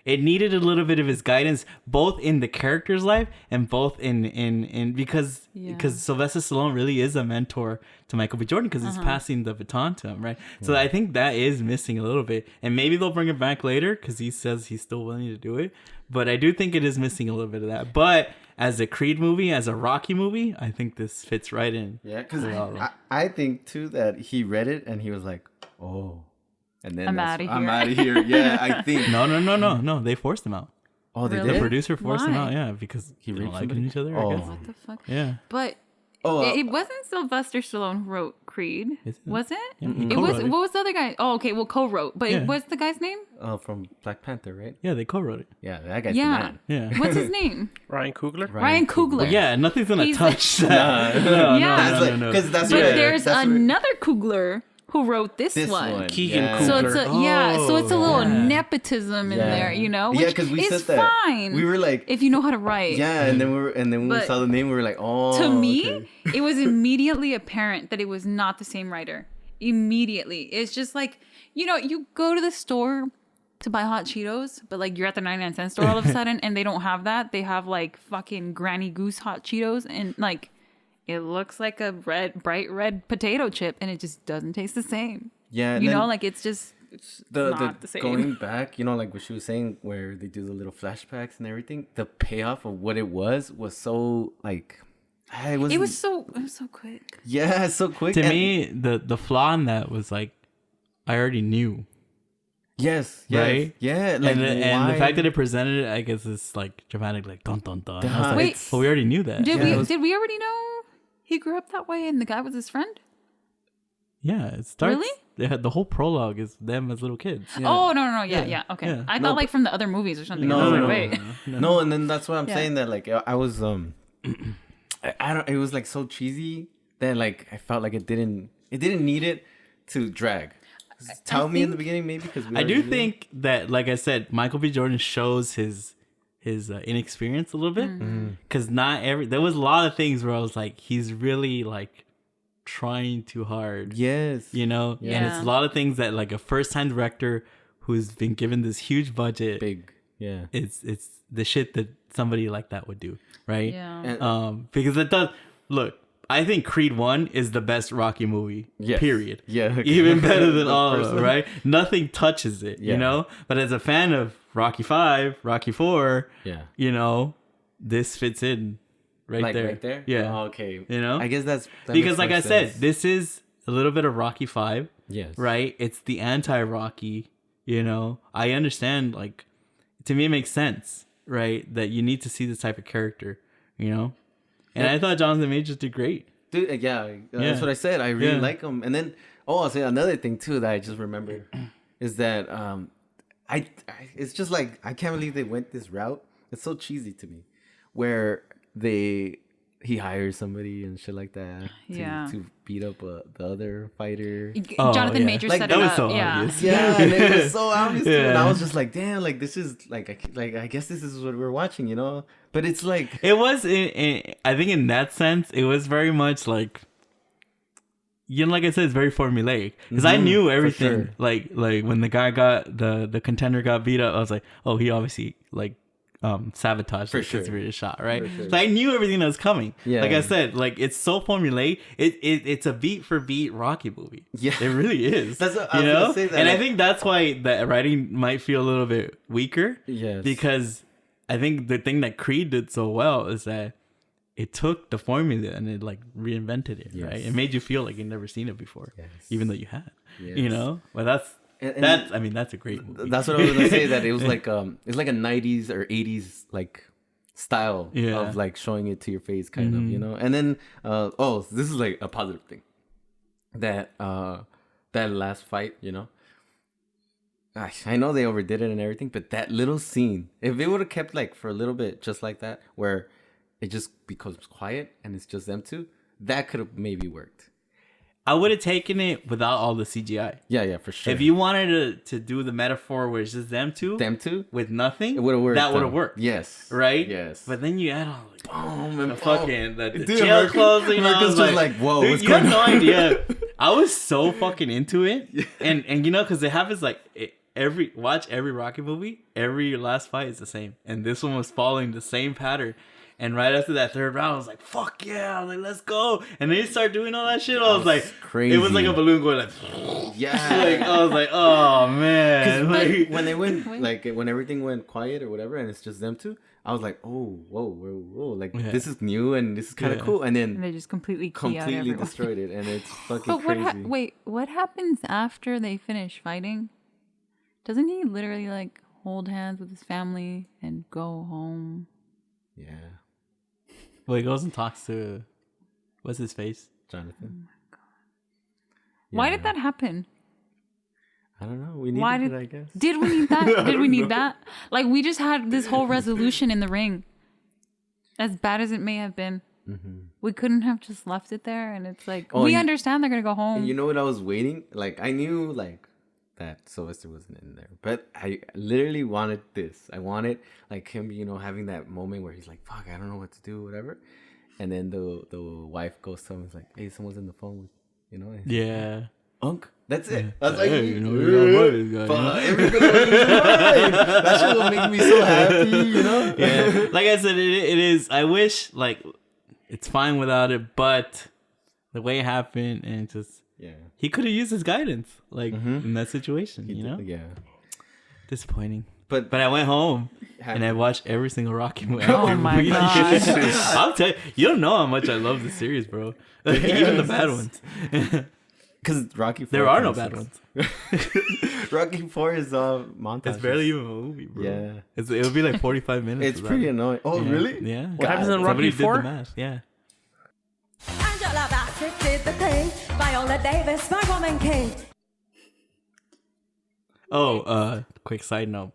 It needed a little bit of his guidance, both in the character's life and both in because Sylvester Stallone really is a mentor to Michael B. Jordan, because he's passing the baton to him, right? Yeah. So I think that is missing a little bit, and maybe they'll bring it back later because he says he's still willing to do it. But I do think it is missing a little bit of that. But as a Creed movie, as a Rocky movie, I think this fits right in. Yeah, because I think too that he read it and he was like, oh. And then I'm out of here. Yeah, I think. No. They forced him out. Oh, they did? The producer forced him out, yeah, because he didn't like each other, I guess. What the fuck? Yeah. But it wasn't Sylvester Stallone who wrote Creed. Was it? Yeah, it was. What was the other guy? Oh, okay. Well, co-wrote. But what's the guy's name? From Black Panther, right? Yeah, they co-wrote it. Yeah, that guy's the man. Yeah. What's his name? Ryan Coogler. Ryan Coogler. Well, yeah, nothing's gonna touch that. No. But there's another Coogler who wrote this one. Keegan Coogler. So it's a little nepotism in there, which because we is said that. fine. We were like, if you know how to write. Yeah, and then when we saw the name, we were like, oh. To me, it was immediately apparent that it was not the same writer. Immediately. It's just like, you go to the store to buy hot Cheetos, but like you're at the 99-cent store all of a sudden and they don't have that. They have like fucking Granny Goose hot Cheetos, and like it looks like a bright red potato chip, and it just doesn't taste the same. Yeah. Like it's not the same. Going back, like what she was saying, where they do the little flashbacks and everything, the payoff of what it was so like, it was so quick. Yeah, so quick. To me, the flaw in that was like, I already knew. Yes. Right? Yeah. Like, and the fact that it presented it, I guess, is like dramatic, like dun dun dun. I was like, wait, but we already knew that. Did we already know he grew up that way and the guy was his friend? Yeah, it starts. Really? The whole prologue is them as little kids. Yeah. Oh no. Yeah. Okay. Yeah. I thought like from the other movies or something. No, and then that's why I'm saying that like I was I don't. It was like so cheesy that like I felt like it didn't need it to drag. tell me in the beginning, maybe, because I do think that, like I said, Michael B. Jordan shows his inexperience a little bit, because there was a lot of things where I was like, he's really like trying too hard. Yes, you know, and it's a lot of things that like a first time director who's been given this huge budget, it's the shit that somebody like that would do, right? Because it does look. I think Creed 1 is the best Rocky movie, period. Yeah. Even better than all of them, right? Nothing touches it, you know? But as a fan of Rocky 5, Rocky 4, you know, this fits in right there. Right there? Yeah. Oh, okay. You know? I guess that because like I said, this is a little bit of Rocky 5. Yes. Right? It's the anti-Rocky, you know? I understand, like, to me it makes sense, right? That you need to see this type of character, you know? And I thought Jonathan Majors did great. Dude, that's what I said. I really like him. And then, I'll say another thing too that I just remembered is that it's just like, I can't believe they went this route. It's so cheesy to me, where he hires somebody and shit like that to beat up the other fighter. Jonathan Majors set it up. So obvious. And it was so obvious. Too. And I was just like, damn, like this is I guess this is what we're watching, you know? But it's like it was. I think in that sense, it was very much like, you know, like I said, it's very formulaic because I knew everything. Sure. Like when the guy the contender got beat up, I was like, oh, he obviously like sabotaged the conspiracy shot, right? Sure. So I knew everything that was coming. Yeah. Like I said, like it's so formulaic. It's a beat for beat Rocky movie. Yeah, it really is. That's what I was gonna say that. And I think that's why the writing might feel a little bit weaker. Yes, because I think the thing that Creed did so well is that it took the formula and it like reinvented it, right? It made you feel like you'd never seen it before, even though you had, you know. But that's a great movie. That's what I was gonna say. That it was like it's like a 90s or 80s like style of like showing it to your face, kind of, you know. And then this is like a positive thing that that last fight, you know. I know they overdid it and everything, but that little scene, if it would have kept like for a little bit just like that, where it just becomes quiet and it's just them two, that could have maybe worked. I would have taken it without all the CGI. Yeah, for sure. If you wanted to do the metaphor where it's just them two with nothing, it would have worked. That would have worked. Yes. Right? Yes. But then you add all the fucking the jail clothes. America's just like, whoa, dude, what's you going have no on? idea. I was so fucking into it, and you know, because it happens like every Rocky movie, every last fight is the same, and this one was following the same pattern. And right after that third round, I was like, "Fuck yeah!" I was like, "Let's go!" And then you start doing all that shit. I was like, crazy. It was like a balloon going like, like I was like, "Oh man!" Like, when they went, like when everything went quiet or whatever, and it's just them two, I was like, "Oh, whoa!" Like this is new and this is kind of cool. And then they just completely destroyed it, and it's fucking crazy. What happens after they finish fighting? Doesn't he literally like hold hands with his family and go home? Yeah. Well, he goes and talks to, what's his face? Jonathan. Oh my god. Yeah. Why did that happen? I don't know. We needed it, I guess. Did we need that? Did we need that? Like, we just had this whole resolution in the ring. As bad as it may have been. Mm-hmm. We couldn't have just left it there. And it's like, we understand they're going to go home. You know what I was waiting? Like, I knew, like, that Sylvester wasn't in there, but I literally wanted this. I wanted like him, you know, having that moment where he's like, "Fuck, I don't know what to do," whatever. And then the wife goes to him, and is like, "Hey, someone's on the phone," you know? Yeah, Unc. That's it. I was like, you know, that shit will make me so happy, you know? Yeah, like I said, it is. I wish like it's fine without it, but the way it happened and just. Yeah, he could have used his guidance, like in that situation. You know, disappointing. But I went home and I watched every single Rocky movie. Oh my god! I'll tell you, you don't know how much I love the series, bro. Even the bad ones. Because Rocky 4 there are no bad ones. Rocky 4 is montage. It's barely even a movie, bro. Yeah, it'll be like 45 minutes. It's pretty annoying. Oh, really? Yeah. What happens in Rocky 4? Somebody did the math. Yeah. Angela Bassett did the thing. Viola Davis, my woman king. Oh, quick side note.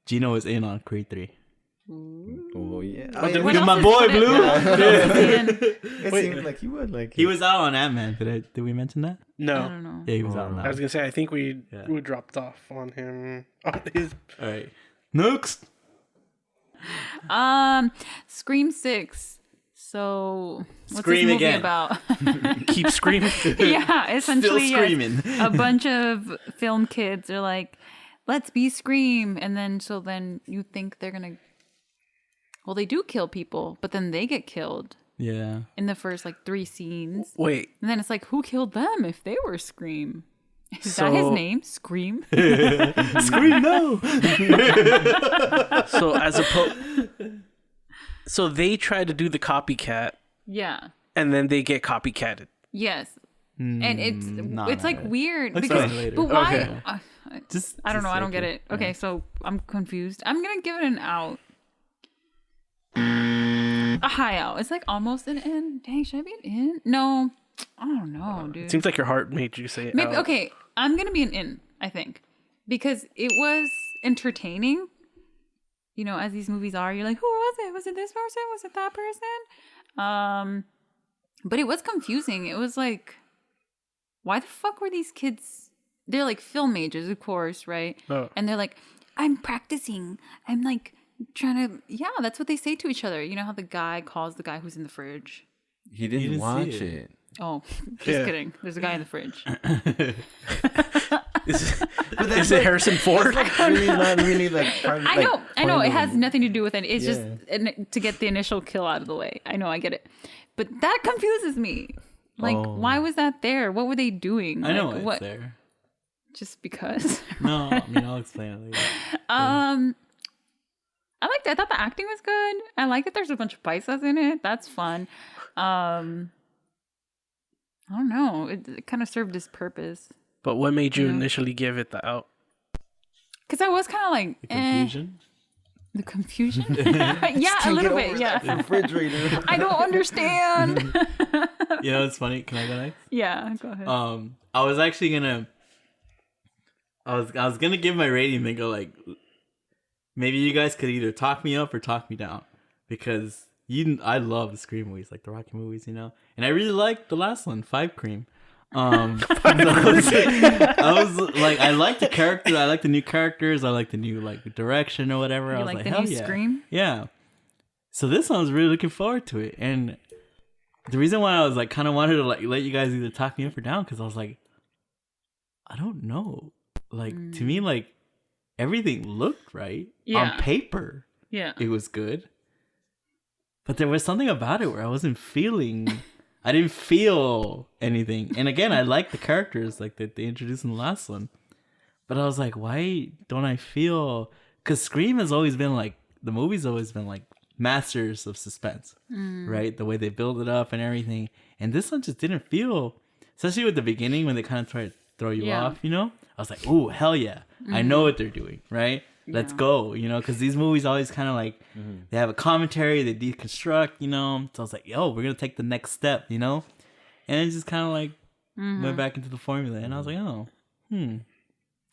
Gino is in on Creed 3. Oh yeah. Oh, did What Look at else my is boy put in- Blue. what else is in? It seems like he would like. He was out on Ant-Man. Did we mention that? I No, don't know. Yeah, he was out on I that. was gonna say I think we Yeah. dropped off on him. On his All right. Next. Scream 6. So what's Scream this movie again. about? keep screaming. Yeah, essentially, Still screaming. yes. A bunch of film kids are like, let's be Scream. And then you think they're going to, well, they do kill people, but then they get killed Yeah. in the first like 3 scenes. Wait, And then it's like, who killed them if they were Scream? Is that his So- name? Scream? Scream no. so so they try to do the copycat, Yeah. and then they get copycatted. Yes. And it's like weird Let's because, talk later. but why? Okay. Just I don't know. I don't get okay. it. Okay, so I'm confused. I'm gonna give it an out. A high out. It's like almost an in. Dang, should I be an in? No, I don't know, dude. Seems like your heart made you say it. Maybe out. okay. I'm gonna be an in. I think because it was entertaining. You know, as these movies are, you're like, who was it? Was it this person? Was it that person? But it was confusing. It was like, why the fuck were these kids? They're like film majors, of course, right? Oh. And they're like, I'm practicing. I'm like trying to. Yeah, that's what they say to each other. You know how the guy calls the guy who's in the fridge. He didn't, didn't see watch it. it. Oh, just Yeah. kidding. There's a guy in the fridge. Is it Harrison Ford? Really not really like. Part of, I like, know. part of It the- has nothing to do with it. It's Yeah. just to get the initial kill out of the way. I know. I get it. But that confuses me. Like, why was that there? What were they doing? I know Like, it's what? there. Just because. No, I mean I'll explain it later. I liked it. I thought the acting was good. I like that there's a bunch of paisas in it. That's fun. I don't know. It kind of served its purpose. But what made you initially give it the out? Because I was kind of like, The confusion. The confusion? Yeah, a little bit. Yeah. Refrigerator. I don't understand. You know, it's funny. Can I go next? Yeah, go ahead. I was actually gonna. I was gonna give my rating and go like, maybe you guys could either talk me up or talk me down because I love the Scream movies, like the Rocky movies, you know, and I really liked the last one, Five Cream. I was like, I like the character, I like the new characters, I like the new like direction or whatever. I You was like like, the hell new yeah. Scream? Yeah. So this one I was really looking forward to it, and the reason why I was like kind of wanted to like let you guys either talk me up or down because I was like, I don't know, like to me like everything looked right Yeah. on paper. Yeah. It was good, but there was something about it where I wasn't feeling. I didn't feel anything. And again, I like the characters like that they introduced in the last one, but I was like, why don't I feel? Because Scream has always been like the movie's always been like masters of suspense, right? The way they build it up and everything. And this one just didn't feel, especially with the beginning when they kind of try to throw you Yeah. off, you know? I was like, ooh, hell yeah. I know what they're doing, right? Let's go, you know? Because these movies always kind of like, they have a commentary, they deconstruct, you know? So I was like, yo, we're going to take the next step, you know? And it just kind of like went back into the formula. And I was like, oh,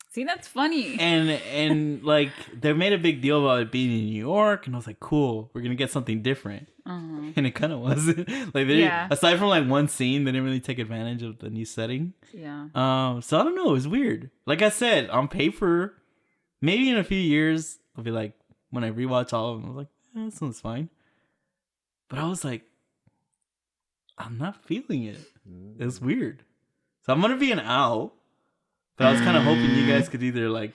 See, that's funny. and like they made a big deal about it being in New York, and I was like, cool, we're gonna get something different. And it kind of wasn't. Like they Yeah. aside from like one scene, they didn't really take advantage of the new setting. Yeah. So I don't know, it was weird. Like I said, on paper, maybe in a few years I'll be like, when I rewatch all of them, I was like, this one's fine. But I was like, I'm not feeling it. It's weird. So I'm gonna be an out. But I was kind of hoping you guys could either like.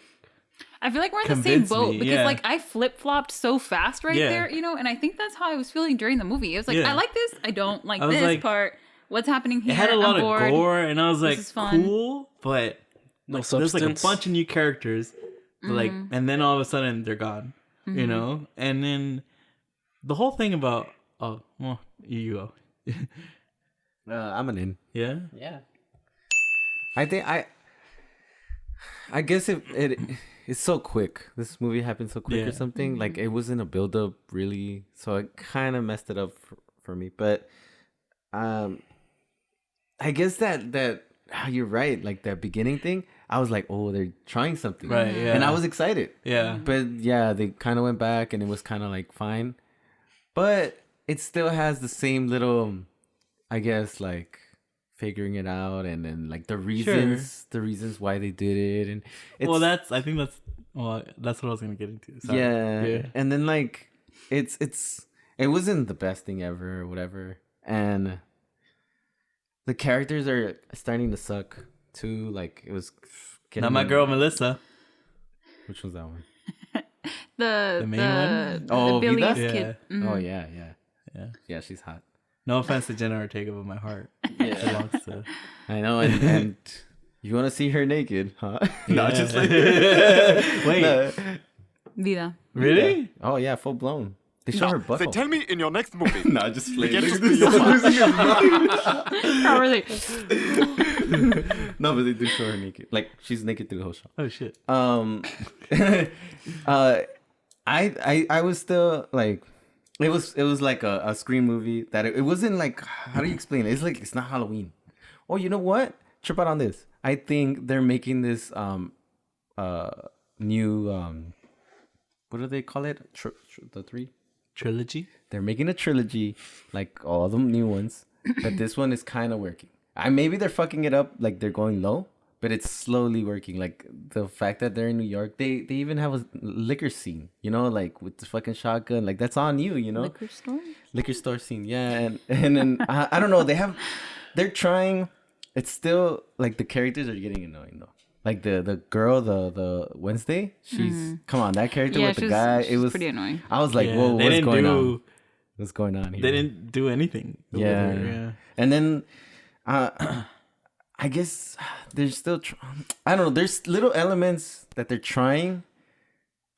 I feel like we're in the same Convince boat me, because yeah. like I flip-flopped so fast right Yeah. there, you know, and I think that's how I was feeling during the movie. It was like, Yeah. I like this, I don't like I was this like- part. What's happening here? It had a lot I'm of bored. gore, and I was like, is fun. cool, but No like, there's like a substance. bunch of new characters, but, like, and then all of a sudden they're gone, you know. And then the whole thing about well, you go, I'm an in. yeah, Yeah. I think I guess it's so quick. This movie happened so quick Yeah. or something. Like it wasn't a build up really, so it kind of messed it up for me. But I guess that you're right. Like that beginning thing, I was like, oh, they're trying something. Right, yeah. And I was excited. Yeah. But yeah, they kind of went back and it was kind of like fine. But it still has the same little, I guess, like figuring it out and then like the reasons why they did it. And it's, I think that's what I was going to get into. Sorry. Yeah. And then like, it wasn't the best thing ever or whatever. And the characters are starting to suck too. Like it was Not my girl Melissa. Which was that one? The main one? Oh, the Billy's Vida? kid. Mhm. Oh yeah. Yeah, she's hot. No offense to Jenna Ortega, but my heart belongs to. I know, and you want to see her naked, huh? No, just like Wait, no. Vida. really? Yeah. Oh yeah, full blown. They show her Then butthole. tell me in your next movie. No, just We play. get to see your Probably. No, but they do show her naked. Like she's naked through the whole show. Oh shit. I was still like, it was like a Scream movie that it wasn't like, how do you explain it? It's like, it's not Halloween. Oh, you know what? Trip out on this. I think they're making this new what do they call it? The 3 Trilogy. They're making a trilogy, like all the new ones, but this one is kind of working. Maybe they're fucking it up, like they're going low, but it's slowly working. Like the fact that they're in New York, they even have a liquor scene, you know, like with the fucking shotgun, like that's on you, you know. Liquor store scene, yeah, and then I don't know, they're trying. It's still like the characters are getting annoying though. Like the girl, the Wednesday, she's come on, that character with the guy, it was pretty annoying. I was like, Yeah, whoa, they what's didn't going do- on? What's going on here? They didn't do anything. Yeah. And then, I guess there's still, I don't know. There's little elements that they're trying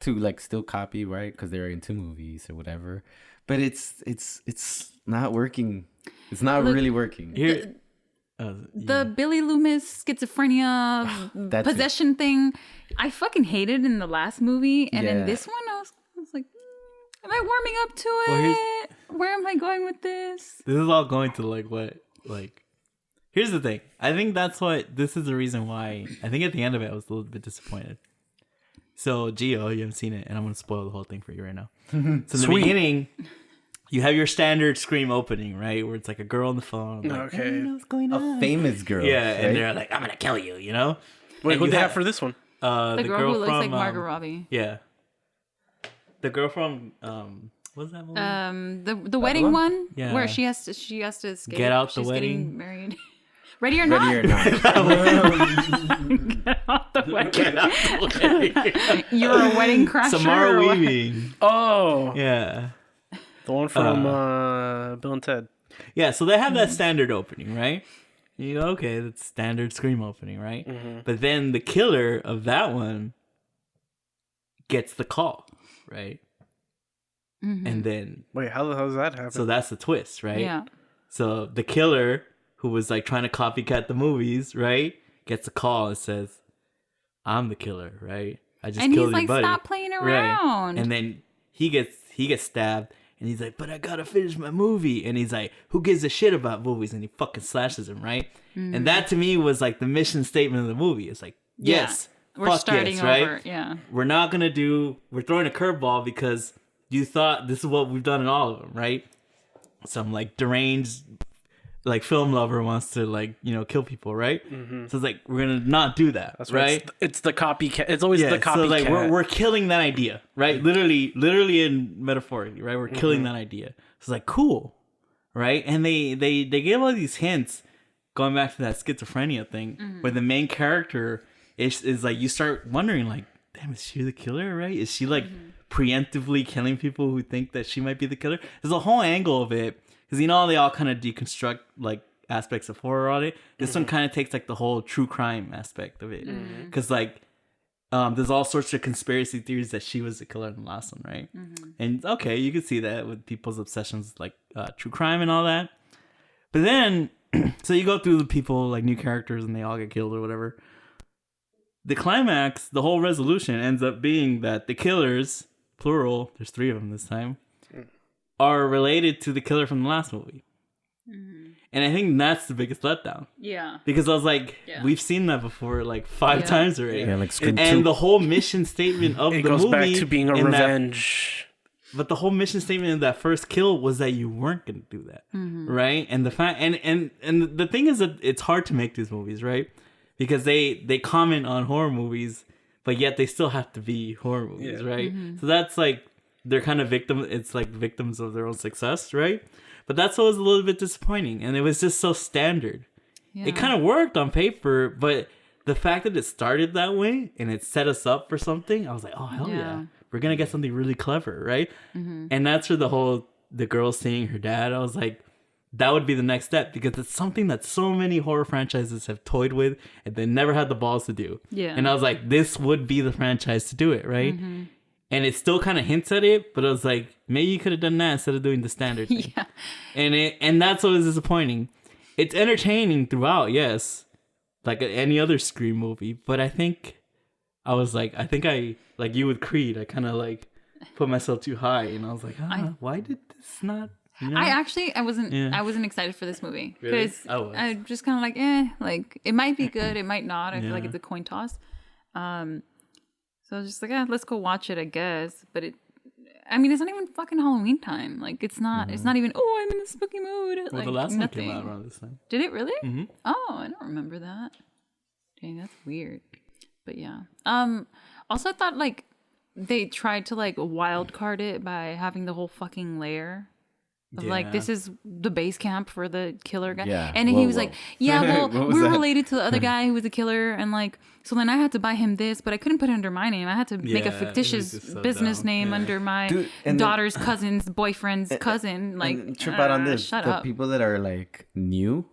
to like still copy, right? Because they're into movies or whatever. But it's not working. It's not really working. Here, The Billy Loomis schizophrenia That's possession thing, I fucking hated in the last movie, and in Yeah. this one, I was like, am I warming up to Well, it? Where am I going with this? this is all going to here's the thing. I think that's what this is the reason why I think at the end of it I was a little bit disappointed. So Gio, you haven't seen it, and I'm gonna spoil the whole thing for you right now. So in the beginning, you have your standard Scream opening, right? Where it's like a girl on the phone. Like, Okay. I don't know what's going a on. famous girl. Yeah, right? and they're like, I'm gonna kill you, you know? Wait, And who you they have for this one? The girl who looks like from, Margot Robbie. Yeah. The girl from what's that movie? The wedding one, Yeah. where she has to escape. Get Out the She's Wedding. getting married. Ready or not? Ready or not. Get out the wedding. You're a wedding crasher. Samara or what? Weaving. Oh, Yeah. the one from Bill and Ted. Yeah, so they have that standard opening, right? You go, okay, that's standard Scream opening, right? But then the killer of that one gets the call, right? And then, Wait, how the hell does that happen? so that's the twist, right? Yeah. So the killer, who was like trying to copycat the movies, right? Gets a call and says, I'm the killer, right? I just And killed he's your like, buddy. stop playing Right. around. And then he gets stabbed, and he's like, but I gotta finish my movie. And he's like, who gives a shit about movies? And he fucking slashes him, right? And that to me was like the mission statement of the movie. It's like, yes, We're fuck starting yes, over. right? Yeah. We're throwing a curveball because you thought this is what we've done in all of them, right? Some like deranged like film lover wants to like, you know, kill people, right? So it's like, we're gonna not do that. That's right. It's the copycat. It's always the copycat. So like we're killing that idea, right? Literally and metaphorically, right? We're killing that idea. So it's like, cool, right? And they give all these hints, going back to that schizophrenia thing, where the main character is like, you start wondering like, damn, is she the killer, right? Is she like preemptively killing people who think that she might be the killer? There's a whole angle of it, because you know they all kind of deconstruct like aspects of horror on it. This one kind of takes like the whole true crime aspect of it, because like there's all sorts of conspiracy theories that she was the killer in the last one, right? And okay, you can see that with people's obsessions like true crime and all that. But then so you go through the people like new characters and they all get killed or whatever. The climax, the whole resolution ends up being that the killers, plural, there's 3 of them this time, are related to the killer from the last movie. And I think that's the biggest letdown. Yeah. Because I was like, Yeah. we've seen that before like 5 times already. Yeah, like Scream and 2. the whole mission statement of It the goes movie back to being a in that- revenge. but the whole mission statement of that first kill was that you weren't going to do that. Right? And the fact and the thing is that it's hard to make these movies, right? Because they comment on horror movies, but yet they still have to be horror movies, right? So that's like they're kind of victims of their own success, right? But that's always a little bit disappointing, and it was just so standard. Yeah. It kind of worked on paper, but the fact that it started that way and it set us up for something, I was like, oh hell yeah, we're gonna get something really clever, right? And that's where the girl seeing her dad, I was like, that would be the next step, because it's something that so many horror franchises have toyed with and they never had the balls to do. Yeah. And I was like, this would be the franchise to do it, right? And it still kind of hints at it, but I was like, maybe you could have done that instead of doing the standard thing. Yeah. And that's what was disappointing. It's entertaining throughout, yes, like any other Scream movie. But I think I like you with Creed, I kind of like put myself too high, and I was like, why did this not? You know? I wasn't excited for this movie Really? because I was. I just kind of like it might be good, it might not. I feel like Yeah. it's a coin toss. So I was just like, let's go watch it, I guess. But it's not even fucking Halloween time. Like it's not even. Oh, I'm in a spooky mood. Well, like the last nothing. one came out around this time. Did it really? Oh, I don't remember that. Dang, that's weird. But yeah. Also, I thought like they tried to like wild card it by having the whole fucking layer. Of, like, Yeah. this is the base camp for the killer guy. Yeah. And then he was like, yeah, well, What was we're that? related to the other guy who was a killer. And like, so then I had to buy him this, but I couldn't put it under my name. I had to make Yeah, a it fictitious was just so business dumb. name Yeah. under my Dude, and then- daughter's cousin's boyfriend's cousin. Like, And trip out on this. Shut The up. people that are like new,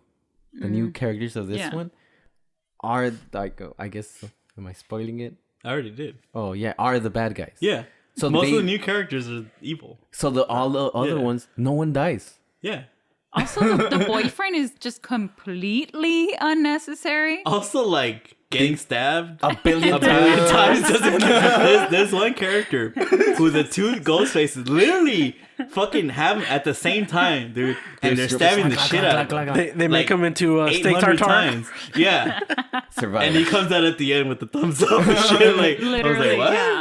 the new characters of this Yeah. one, are like, I guess, am I spoiling it? I already did. Oh yeah, are the bad guys. Yeah. So most they- of the new characters are evil. So all the other Yeah. ones, no one dies. Yeah. Also, the boyfriend is just completely unnecessary. Also, like getting stabbed A billion times. There's one character who the two ghost faces literally fucking have him at the same time, dude, and they're stabbing the shit out of him. They make him into steak 800 tartare. times. Yeah. Survive. And he comes out at the end with the thumbs up and shit. Like, Literally, I was like,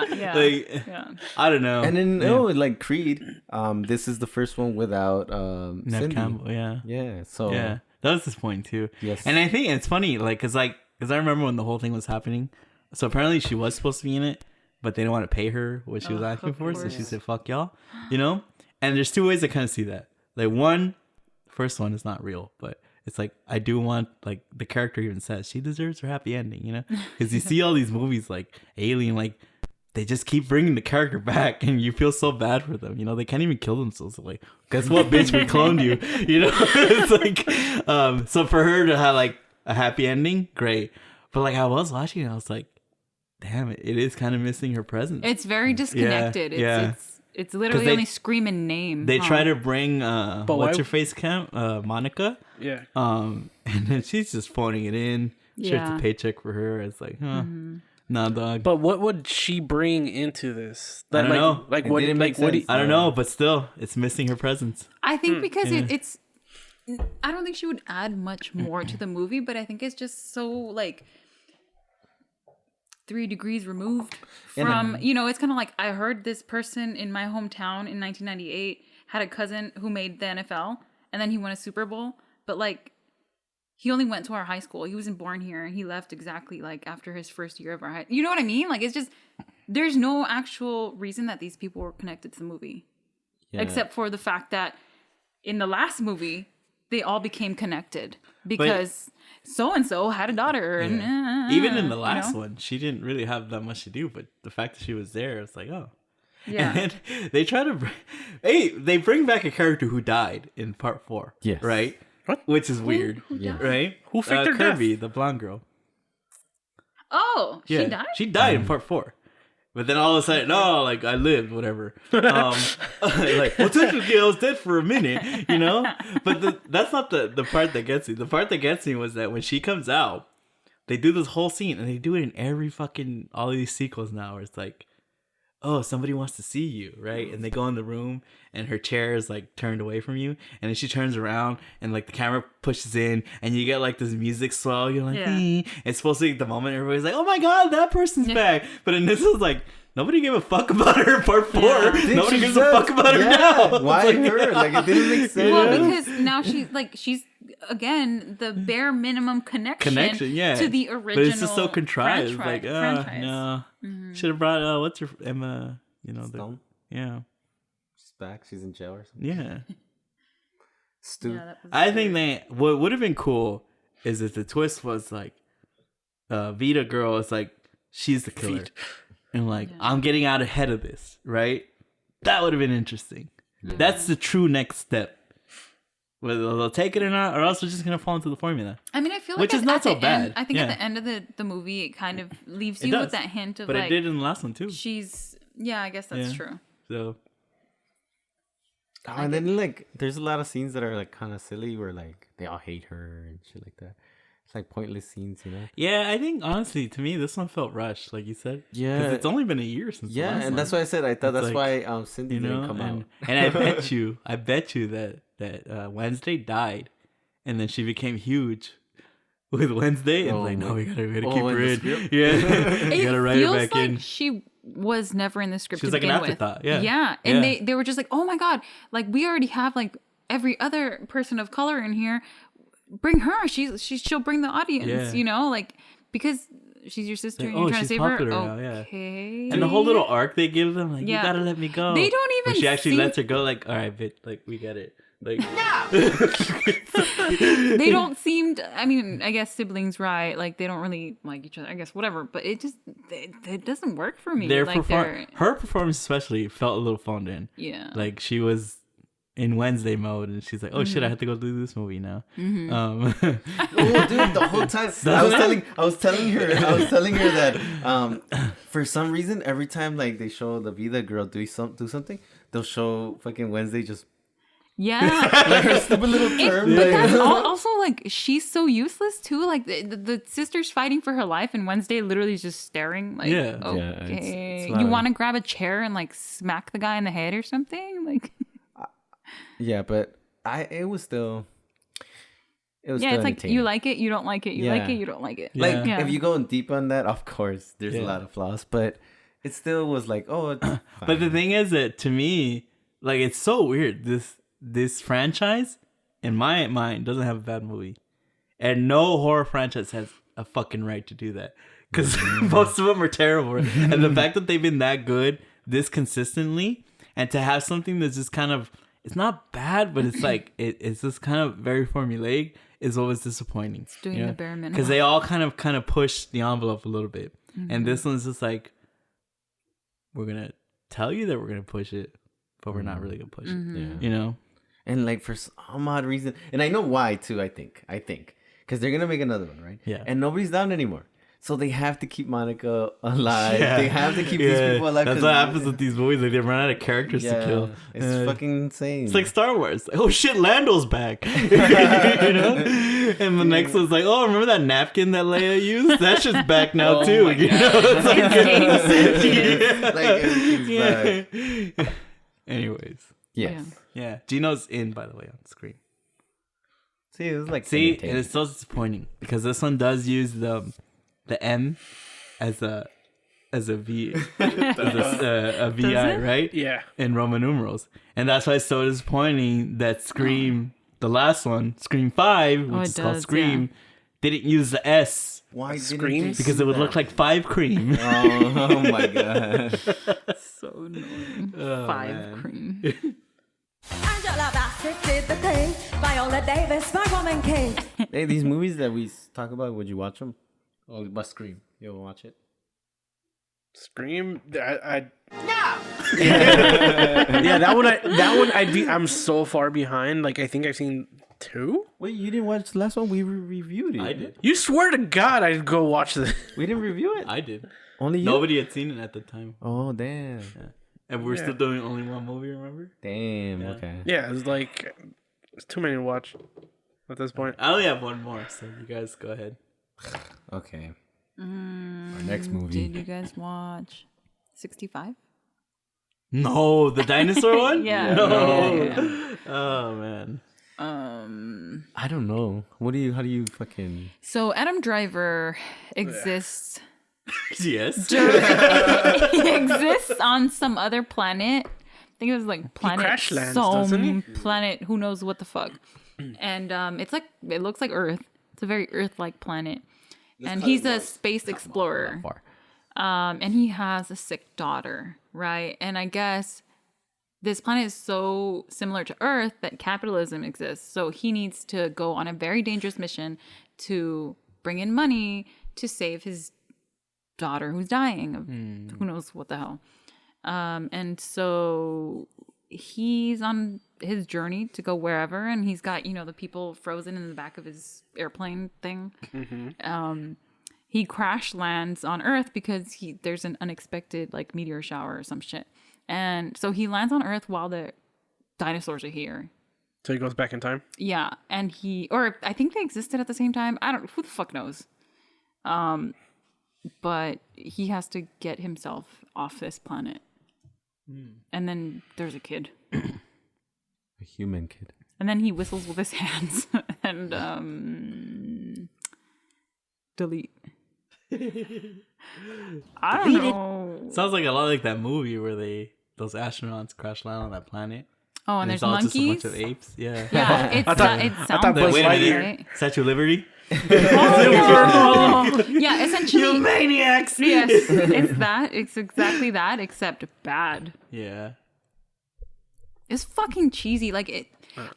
what? yeah. Like, Yeah. I don't know. And then like Creed, this is the first one without Nev Cindy. Campbell, yeah. Yeah. So Yeah, that was disappointing too. Yes. And I think it's funny, like, cause I remember when the whole thing was happening. So apparently she was supposed to be in it, but they didn't want to pay her what she was asking for, so she said, "Fuck y'all," you know. And there's two ways I kind of see that. Like one, first one is not real, but it's like I do want, like the character even says she deserves her happy ending, you know, because you see all these movies like Alien, like they just keep bringing the character back, and you feel so bad for them. You know, they can't even kill themselves. Like, guess what, bitch, we cloned you. You know, it's like, so for her to have like a happy ending, great. But like I was watching, I was like, damn, it is kind of missing her presence. It's very disconnected. yeah. It's literally they- only screaming name. They huh? try to bring why- what's her face camp, Monica. Yeah. And then she's just phoning it in. Sure, Yeah. it's a paycheck for her. It's like, huh, nah, dog. But what would she bring into this? I don't like, know. Like It what? didn't Like make what? sense. I don't know, but still, it's missing her presence. I think because yeah. it's. I don't think she would add much more to the movie, but I think it's just so like 3 degrees removed from, it's kind of like I heard this person in my hometown in 1998 had a cousin who made the NFL and then he won a Super Bowl, but like he only went to our high school. He wasn't born here and he left exactly like after his first year of our high. You know what I mean? Like it's just there's no actual reason that these people were connected to the movie. Yeah. Except for the fact that in the last movie they all became connected because so and so had a daughter, and Even in the you last know? one, she didn't really have that much to do. But the fact that she was there, it's like, oh. Yeah. And then they try to they bring back a character who died in part 4. Yes. Right? What? Which is weird. Yeah. Right? Who faked her death? Kirby, the blonde girl. Oh, Yeah. she died. She died in part 4. But then all of a sudden, no, like I lived, whatever. Like, well, technically I was dead for a minute, you know? But that's not the part that gets me. The part that gets me was that when she comes out, they do this whole scene, and they do it in every fucking, all of these sequels now, where it's like, oh, somebody wants to see you, right? And they go in the room and her chair is like turned away from you. And then she turns around and like the camera pushes in and you get like this music swell. You're like, it's supposed to be the moment everybody's like, oh my God, that person's back. But in this was like, nobody gave a fuck about her part 4. Nobody gives a fuck about her now. Why Like, her? Like, it didn't make sense. Well, because now she's again the bare minimum connection to the original. But it's just so contrived. franchise. No. Should have brought what's her Emma, Stone? She's back. She's in jail or something. Yeah. Stu. I think what would have been cool is if the twist was like Vita girl is like she's the killer. And like I'm getting out ahead of this, right? That would have been interesting. That's the true next step. Whether they'll take it or not, or else they're just gonna fall into the formula. I mean, I feel like which is not so bad. End, I think at the end of the movie, it kind of leaves you with that hint of but like. But it did in the last one too. I guess that's true. So. Oh, and then like, there's a lot of scenes that are like kind of silly, where like they all hate her and shit like that. It's like pointless scenes, you know. Yeah, I think honestly, to me, this one felt rushed, like you said. Yeah, because it's only been a year since. Yeah, the last and one. that's why I said I thought it's that's like, why Cindy didn't come out. And I bet you that Wednesday died, and then she became huge with Wednesday, and like, no, we gotta keep her in. Yeah, you gotta write her back in. She was never in the script. She's to like an begin afterthought. With. Yeah, and they were just like, oh my God, like we already have like every other person of color in here. Bring her. She'll bring the audience. You know, like because she's your sister and you're trying to save her. Now, okay. And the whole little arc they give them, like you gotta let me go. They don't even. When she actually lets her go. Like, all right, bitch, like we get it. Like, they don't seem. I mean, I guess siblings, right? Like they don't really like each other. I guess whatever. But it just it doesn't work for me. Her performance especially felt a little phoned in. Yeah. Like she was in Wednesday mode, and she's like, "Oh shit, I have to go do this movie now." Oh, dude, the whole time I was telling her that for some reason every time like they show the Vida girl do something, they'll show fucking Wednesday just like her stupid little term. But that's also like she's so useless too. Like the sister's fighting for her life, and Wednesday literally is just staring. Like, okay, you want to grab a chair and like smack the guy in the head or something, like. Yeah, but it was still. It's like you like it, you don't like it, you like it, you don't like it. Like if you go deep on that, of course, there's a lot of flaws, but it still was like, oh. But the thing is that to me, like it's so weird. This franchise, in my mind, doesn't have a bad movie, and no horror franchise has a fucking right to do that because most of them are terrible. And the fact that they've been that good this consistently, and to have something that's just kind of. It's not bad, but it's like it's just kind of very formulaic. Is what was disappointing. It's doing the bare minimum because they all kind of push the envelope a little bit, and this one's just like we're gonna tell you that we're gonna push it, but we're not really gonna push it. Yeah. You know, and like for some odd reason, and I know why too. I think because they're gonna make another one, right? Yeah, and nobody's down anymore. So they have to keep Monica alive. Yeah. They have to keep these people alive. That's what happens with these movies. Like they run out of characters to kill. It's fucking insane. It's like Star Wars. Like, oh shit, Lando's back. You know? And the next one's like, oh, remember that napkin that Leia used? That's just back now too. You know? It's like everything's back. Anyways. Yes. Yeah. Gino's in, by the way, on screen. See, it was like and it's so disappointing because this one does use the M as a V a VI, right? Yeah. In Roman numerals. And that's why it's so disappointing that Scream, the last one, Scream 5, which is called Scream, didn't use the S. Why Scream? Because it would look like 5 cream. Oh my god. So annoying. 5 cream. Angela Bassett did the thing. Viola Davis, my woman king. Hey, these movies that we talk about, would you watch them? Oh, but Scream. You'll watch it? Scream? Yeah, that one I'm so far behind. Like I think I've seen 2. Wait, you didn't watch the last one? We reviewed it. I did. You swear to God I'd go watch this. We didn't review it? I did. Only you? Nobody had seen it at the time. Oh, damn. Yeah. And we're still doing only one movie, remember? Damn, okay. Yeah, it's like it's too many to watch at this point. I only have one more, so you guys go ahead. Okay. Our next movie. Did you guys watch 65? No, the dinosaur one? Yeah. No. Yeah. Oh man. I don't know. How do you fucking... So Adam Driver exists. Yes. He exists on some other planet. I think it was like planet crash lands, doesn't he? planet, who knows what the fuck. And it's like, it looks like Earth. It's a very Earth-like planet. And he's a space explorer. And he has a sick daughter, right? And I guess this planet is so similar to Earth that capitalism exists. So he needs to go on a very dangerous mission to bring in money to save his daughter who's dying of who knows what the hell. And so he's on his journey to go wherever, and he's got, the people frozen in the back of his airplane thing. He crash lands on Earth because there's an unexpected like meteor shower or some shit. And so he lands on Earth while the dinosaurs are here. So he goes back in time? Yeah. And or I think they existed at the same time. Who the fuck knows? But he has to get himself off this planet. And then there's a kid. A human kid. And then he whistles with his hands and delete. I don't know. Sounds like a lot like that movie where those astronauts crash land on that planet. Oh, and there's all monkeys. just a bunch of apes. Yeah. Yeah, it sounds Buzz Wait a minute. right? Statue of Liberty. Oh, no. Yeah, essentially. You maniacs! Yes, it's that. It's exactly that, except bad. Yeah. It's fucking cheesy. Like it.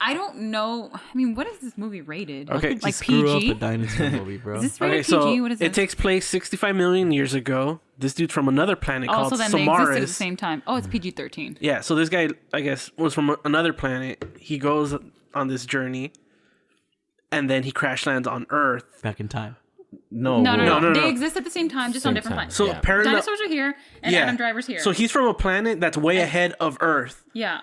I don't know. I mean, what is this movie rated? Okay, like Screw up PG. a dinosaur movie, bro. Is this rated Okay, PG? so What is it this? takes place 65 million years ago. This dude from another planet Oh, called so then they existed at the Samaras. same time. Oh, it's PG-13. Yeah, so this guy, I guess, was from another planet. He goes on this journey, and then he crash lands on Earth. Back in time. No. no. They exist at the same time, just on Same different time. planets. So Yeah. apparently, Dinosaurs are here, and Adam Driver's here. So he's from a planet that's way ahead of Earth. Yeah.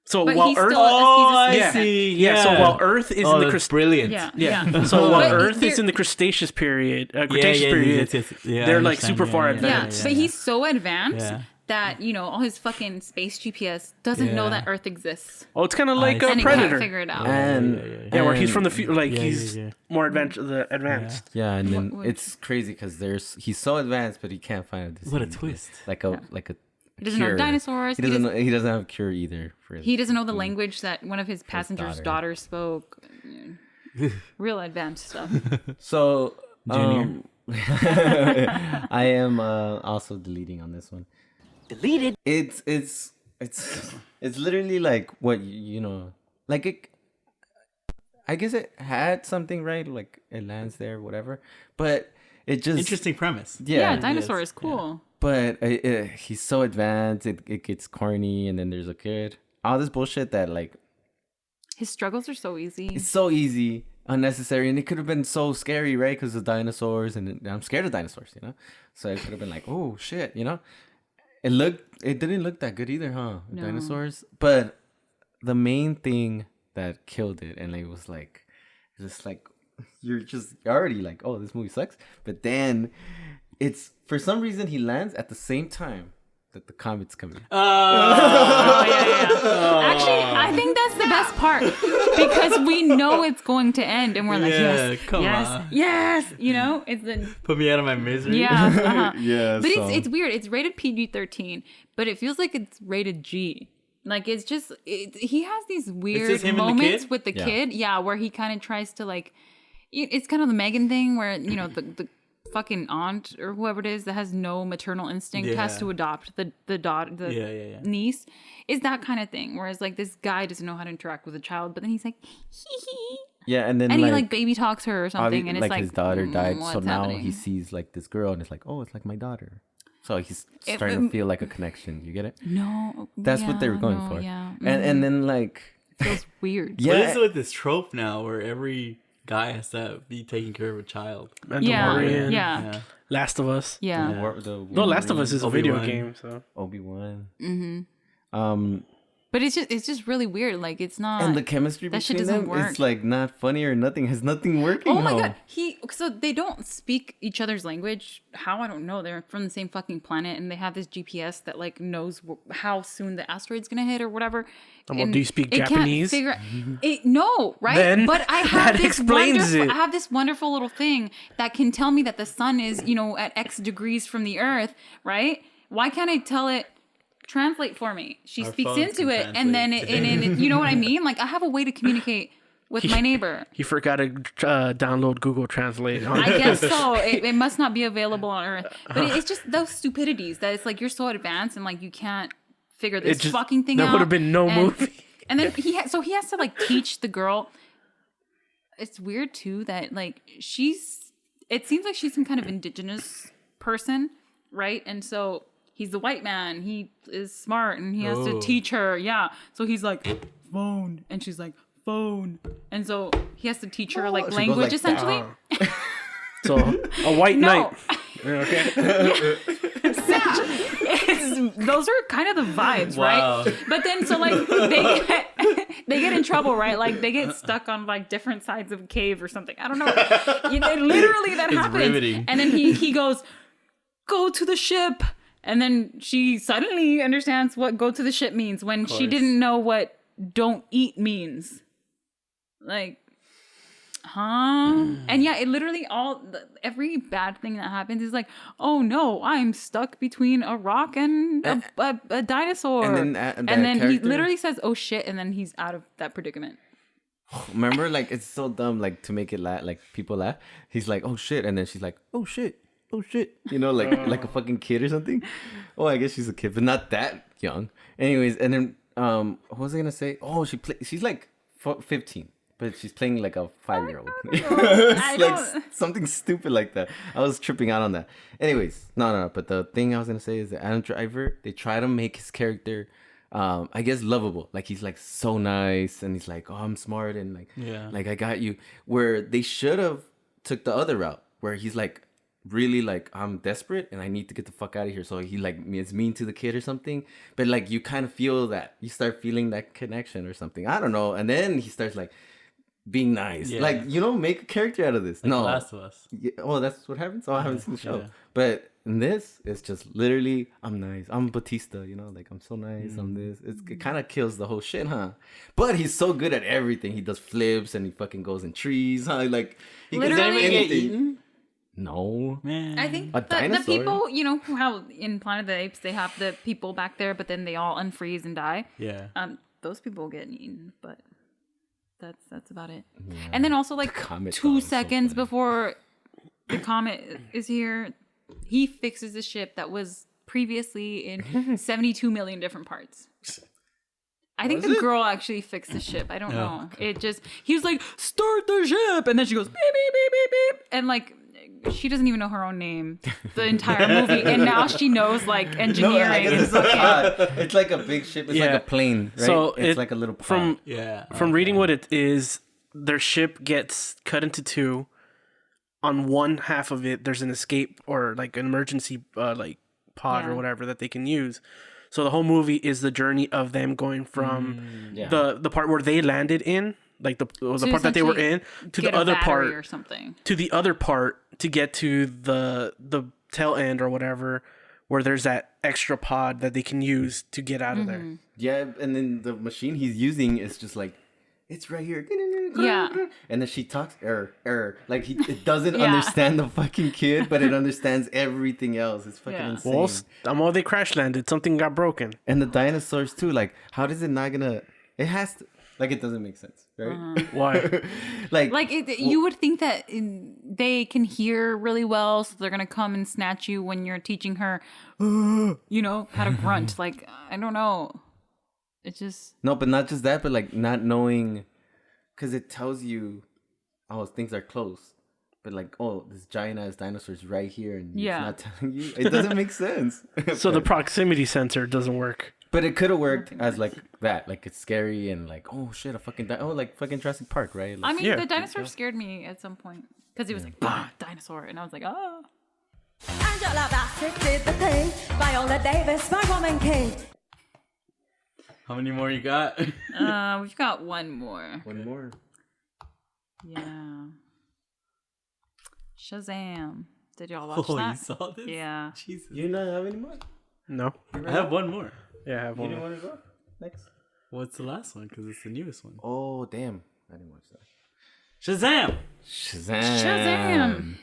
So But while he's Earth, still a yeah, spaceman. yeah. So while Earth is in the that's brilliant. Yeah. yeah. So while But Earth is they're- in the Cretaceous period, Yeah, period, yeah, they're I like understand. super far Yeah, advanced. Yeah, but he's so advanced Yeah. that, all his fucking space GPS doesn't know Yeah. that Earth exists. Oh, it's kind of like I a And he Predator. can't figure it out. And Yeah, where he's and- from the future, like Yeah, he's yeah. more advanced. Yeah, and then What- it's crazy because he's so advanced, but he can't find a disease. What a twist. Like a He doesn't know cure. dinosaurs. He doesn't know. He doesn't have a cure either. He doesn't know the language that one of his passengers' daughter. daughters spoke. Real advanced stuff. So Junior. I am also deleting on this one. Deleted. It's literally like what like it. I guess it had something right, like it lands there, whatever. But it just Interesting premise. Yeah, yeah. dinosaur is cool. But he's so advanced, it gets corny, and then there's a kid. All this bullshit that like His struggles are so easy. it's so easy, unnecessary, and it could have been so scary, right? Because of dinosaurs, and I'm scared of dinosaurs, So it could have been like, oh shit, It didn't look that good either, huh? No. Dinosaurs, but the main thing that killed it, and it was like, just like you're already like, oh, this movie sucks, but then it's for some reason he lands at the same time that the comet's coming. Oh, yeah. Actually, I think that's the best part because we know it's going to end, and we're like, Yeah, yes, come yes, on. yes. It's the Put me out of my misery. yeah, uh-huh. Yeah, But so- it's weird. It's rated PG-13, but it feels like it's rated G. Like it's just he has these weird just him and the moments kid? with the Yeah. kid, where he kind of tries to like. It's kind of the Megan thing where the fucking aunt or whoever it is that has no maternal instinct has Yeah. to adopt the daughter, the Yeah. niece, is that kind of thing. Whereas like this guy doesn't know how to interact with a child, but then he's like, hee hee. Yeah, and then And he like baby talks her or something, and it's like his daughter died, so what's now happening? he sees like this girl, and it's like, oh, it's like my daughter. So he's starting to feel like a connection. You get it? No, That's what they were going for. Yeah, And then like, it feels weird. yeah, What is it with this trope now where every guy has to be taking care of a child? Mandalorian, Yeah. Last of Us. Yeah. No, Last of Us is a video Obi-Wan. game, so Obi-Wan. Mm-hmm. But it's just really weird. Like it's not. And the chemistry that shit between doesn't them, work. it's like not funny or nothing. Has nothing working. Oh my how? god, so they don't speak each other's language. How? I don't know. They're from the same fucking planet, and they have this GPS that like knows how soon the asteroid's gonna hit or whatever. Well, And do you speak it can't Japanese? figure it. No, right? Then but I have that this explains it. I have this wonderful little thing that can tell me that the sun is, at X degrees from the Earth, right? Why can't I tell it? Translate for me. She Our speaks phones into can it, and then it, you know what I mean? Like I have a way to communicate with my neighbor. You forgot to download Google Translate. I guess so. It must not be available on Earth. But it's just those stupidities that it's like you're so advanced and like you can't figure this fucking thing out. There would have been no movie. And then he has to like teach the girl. It's weird too that like it seems like she's some kind of indigenous person, right? And so he's the white man. He is smart and he has to teach her. Yeah. So he's like, phone. And she's like, phone. And so he has to teach her like she goes language like essentially. So a white knight. Okay. Those are kind of the vibes, Wow. right? But then so like they get in trouble, right? Like they get stuck on like different sides of a cave or something. I don't know. Literally that happens. Riveting. And then he goes, go to the ship. And then she suddenly understands what go to the ship means when she didn't know what don't eat means. Like, huh? And yeah, it literally every bad thing that happens is like, oh no, I'm stuck between a rock and a dinosaur. And then, and then he character- literally says, oh shit, and then he's out of that predicament. Remember, like it's so dumb, like to make it laugh, like people laugh. He's like, oh shit, and then she's like, oh shit. Oh shit, like a fucking kid or something. Oh, I guess she's a kid, but not that young. Anyways, and then what was I gonna say? Oh, she's like 15, but she's playing like a 5-year-old. It's like something stupid like that. I was tripping out on that. Anyways, no. But the thing I was gonna say is that Adam Driver, they try to make his character, I guess, lovable. Like he's like so nice, and he's like, oh, I'm smart, and like I got you. Where they should have took the other route, where he's like, really like, I'm desperate and I need to get the fuck out of here, so he like is mean to the kid or something, but like you kind of feel that, you start feeling that connection or something, I don't know, and then he starts like being nice, like make a character out of this. Like no, Last of Us. Yeah, oh, that's what happens. Oh, I haven't seen the show, Yeah. but in this it's just literally, I'm nice, I'm Batista, like I'm so nice, I'm this. It kind of kills the whole shit, huh? But he's so good at everything. He does flips and he fucking goes in trees, huh? Like he can do Literally. anything. No, Man. I think A the dinosaur? people, how in Planet of the Apes they have the people back there, but then they all unfreeze and die. Yeah. Those people get eaten, but that's about it. Yeah. And then also like comet 2 so seconds funny. before the comet is here, he fixes the ship that was previously in 72 million different parts. I think the girl actually fixed the ship. I don't know. Okay. He was like, start the ship, and then she goes beep beep beep beep beep, and like she doesn't even know her own name the entire movie, and now she knows like engineering. I guess it's a pod. It's like a big ship. It's like a plane, right? So it's like a little pod. From reading what it is, their ship gets cut into two. On one half of it, there's an escape or like an emergency like pod or whatever that they can use. So the whole movie is the journey of them going from the part where they landed in, like the part that they were in, to the other part or something. To the other part to get to the tail end or whatever, where there's that extra pod that they can use to get out of there. Yeah, and then the machine he's using is just like, it's right here. Yeah. And then she talks error. Like it doesn't understand the fucking kid, but it understands everything else. It's fucking insane. Well, they crash landed. Something got broken. And the dinosaurs too. Like, how does it not gonna? It has to. Like, it doesn't make sense, right? Why? You would think that they can hear really well, so they're gonna come and snatch you when you're teaching her, how to grunt. Like, I don't know. It just no, but not just that, but like not knowing, because it tells you, oh, things are close, but like, oh, this giant ass dinosaur is right here, and it's not telling you. It doesn't make sense. So the proximity sensor doesn't work. But it could have worked as like that, like it's scary and like, oh shit, a fucking like fucking Jurassic Park, right? Like, I mean, the dinosaur scared me at some point because he was like, bah, dinosaur, and I was like, oh. Angela Bassett did the thing. Viola Davis, my woman king. How many more you got? We've got one more. One more. Yeah. Shazam. Did y'all watch Oh, that? you saw this? Yeah. Jesus. You not have any more? No. I have one more. Yeah, I have You one. didn't want to go next? What's the last one? Because it's the newest one. Oh damn! I didn't watch that. Shazam! Shazam.